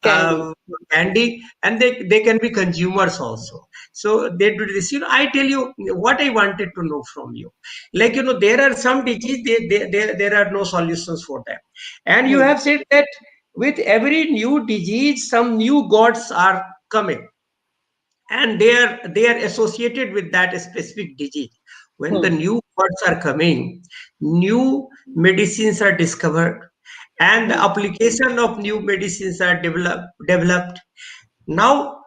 Candy. uh, candy, and they can be consumers also. So they do this. I tell you what I wanted to know from you. Like, there are some diseases, there are no solutions for them. And you Hmm. have said that with every new disease, some new gods are coming, and they are associated with that specific disease. When the Hmm. new words are coming, new medicines are discovered, and the Hmm. application of new medicines are developed. Now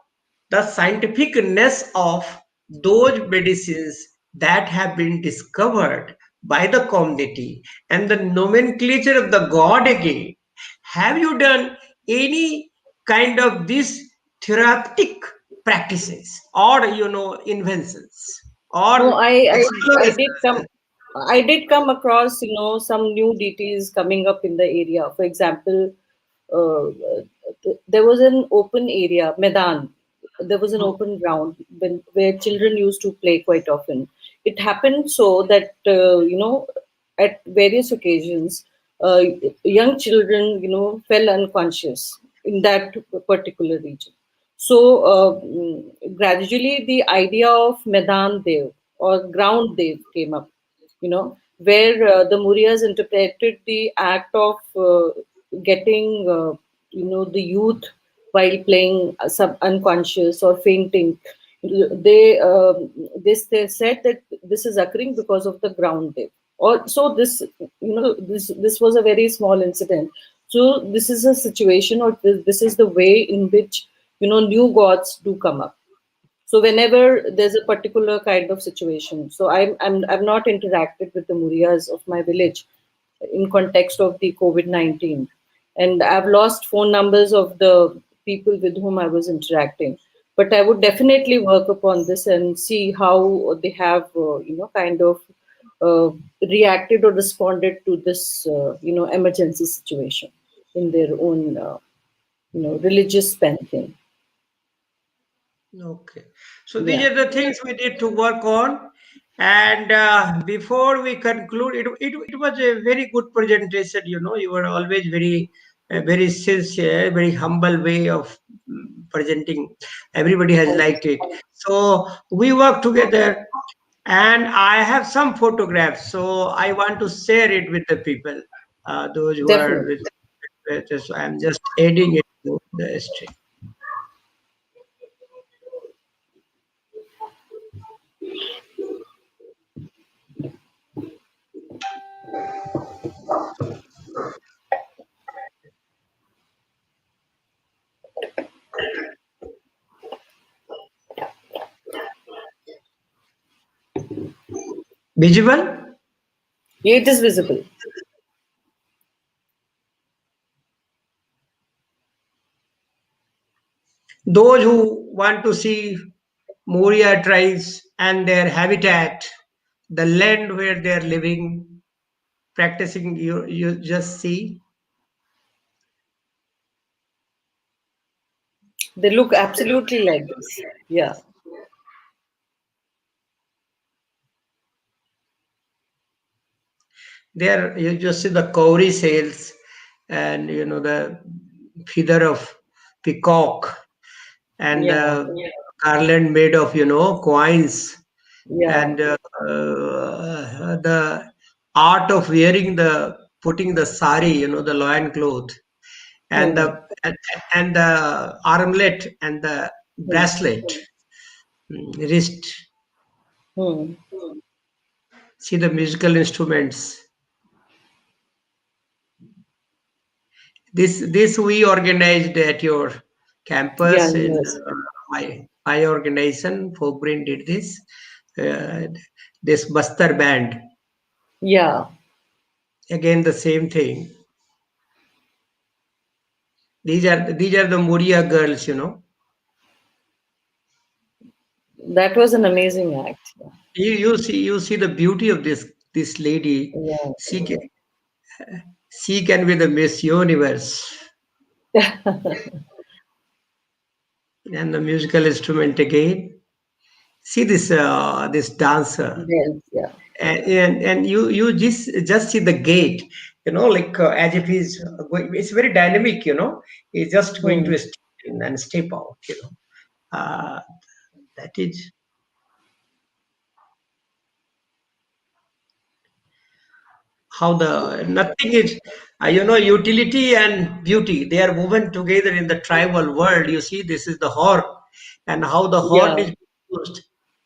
the scientificness of those medicines that have been discovered by the community, and the nomenclature of the god again, have you done any kind of this therapeutic practices, or inventions, No, or I explorations? did come. I did come across, some new deities coming up in the area. For example, there was an open area, Medan. There was an open ground where children used to play quite often. It happened so that, at various occasions, uh, young children, fell unconscious in that particular region. So gradually, the idea of Medan Dev or ground Dev came up, where the Murias interpreted the act of getting, the youth while playing unconscious or fainting. They said that this is occurring because of the ground Dev. Or so this, this was a very small incident. So this is a situation, or this is the way in which new gods do come up. So whenever there's a particular kind of situation, so I've not interacted with the Murias of my village in context of the COVID-19, and I've lost phone numbers of the people with whom I was interacting. But I would definitely work upon this and see how they have kind of uh, reacted or responded to this emergency situation in their own religious pantheon. Okay. So these Yeah, are the things we need to work on. And before we conclude, it was a very good presentation. You were always very sincere, very humble way of presenting. Everybody has thank liked it. So we work together, and I have some photographs. So I want to share it with the people, those you. who are Definitely. with us. I'm just adding it to the stream. Visible? Yeah, it is visible. Those who want to see Muria tribes and their habitat, the land where they are living, practicing, you just see. They look absolutely like this. Yeah. There you just see the cowrie sails, and the feather of peacock, and Yeah. garland made of coins, Yeah. and the art of wearing the putting the sari, the loin cloth, and Hmm. and the armlet and the Hmm. bracelet, wrist. Hmm. See the musical instruments. This we organized at your Yeah, campus in university. my organization. Folkbrain did this. Uh, this Bastar band. Yeah, Again the same thing. These are the Muria girls. that was an amazing act. You see the beauty of this lady. Yeah, She can, she can be the Miss Universe, yeah. and the musical instrument again. See this dancer, Yes, yeah. and you just see the gait, like as if he's going. It's very dynamic, He's just going Hmm. to step in and step out, Uh, that is how the nothing is utility and beauty, they are woven together in the tribal world. You see, this is the horn, and how the horn Yeah, is being used,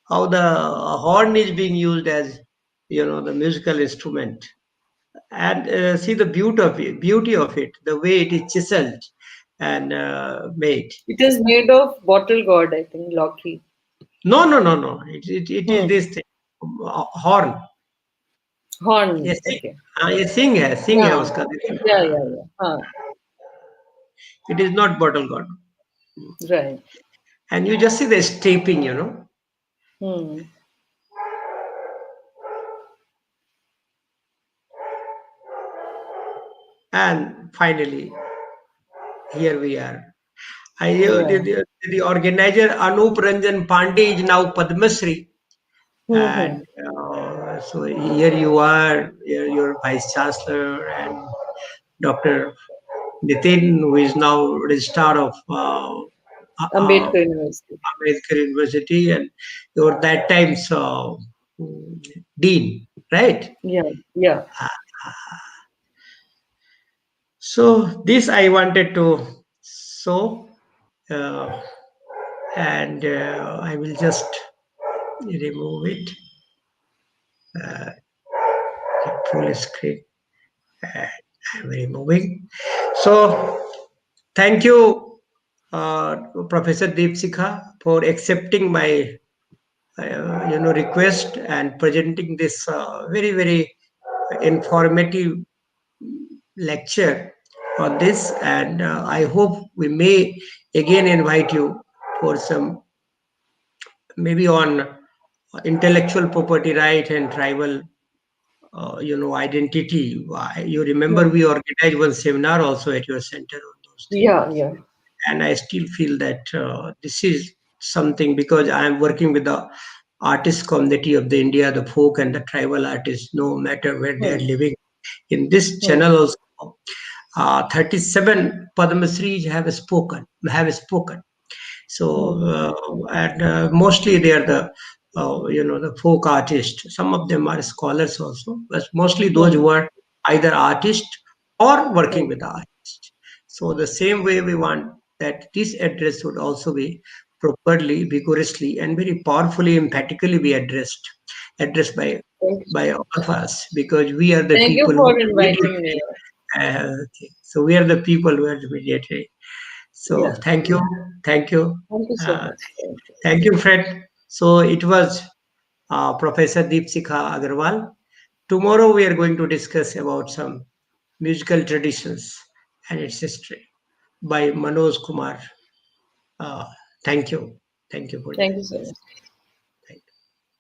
how the horn is being used as the musical instrument, and see the beauty of it, the way it is chiseled and made. it is made of bottle gourd, I think, Loki. No, it is Hmm. this thing, horn. Horn. Yes, Okay. ये सिंग है Yeah, उसका, yeah, हाँ, yeah, yeah. Huh. it is not bottle gourd. Right. And you just see the stepping, Hmm. and finally here we are. Yeah. The organizer Anup Ranjan Pandey is now Padma Shri, Hmm. and Hmm. so here you are, your vice chancellor, and Dr. Nitin, who is now registrar of Ambedkar University. Ambedkar University, and your that time's dean, right? Yeah, yeah. So this I wanted to show, uh, and I will just remove it. Full screen. I'm removing. So thank you, Professor Deepshikha, for accepting my request and presenting this very informative lecture on this. And I hope we may again invite you for some, maybe on intellectual property right and tribal identity. You remember Hmm. we organized one seminar also at your center on those things, Yeah, yeah. and I still feel that this is something, because I am working with the artist community of the India, the folk and the tribal artists, no matter where they are Hmm. living. In this Hmm. channel also, 37 Padma Shris have spoken. So Hmm. and mostly they are the folk artists. Some of them are scholars also, but mostly those Hmm. who are either artists or working Hmm. with the artists. So the same way we want that this address would also be properly, vigorously, and very powerfully, emphatically be addressed Thank you. by all of us, because we are the Thank you people who for are inviting me. mediating. Okay. So we are the people who are the mediating. So Yeah. thank you, Thank you so uh, much. Thank you. thank you, Fred. So it was Professor Deepshikha Agarwal. Tomorrow we are going to discuss about some musical traditions and its history by Manoj Kumar. Uh, thank you for Thank you joining so us. much.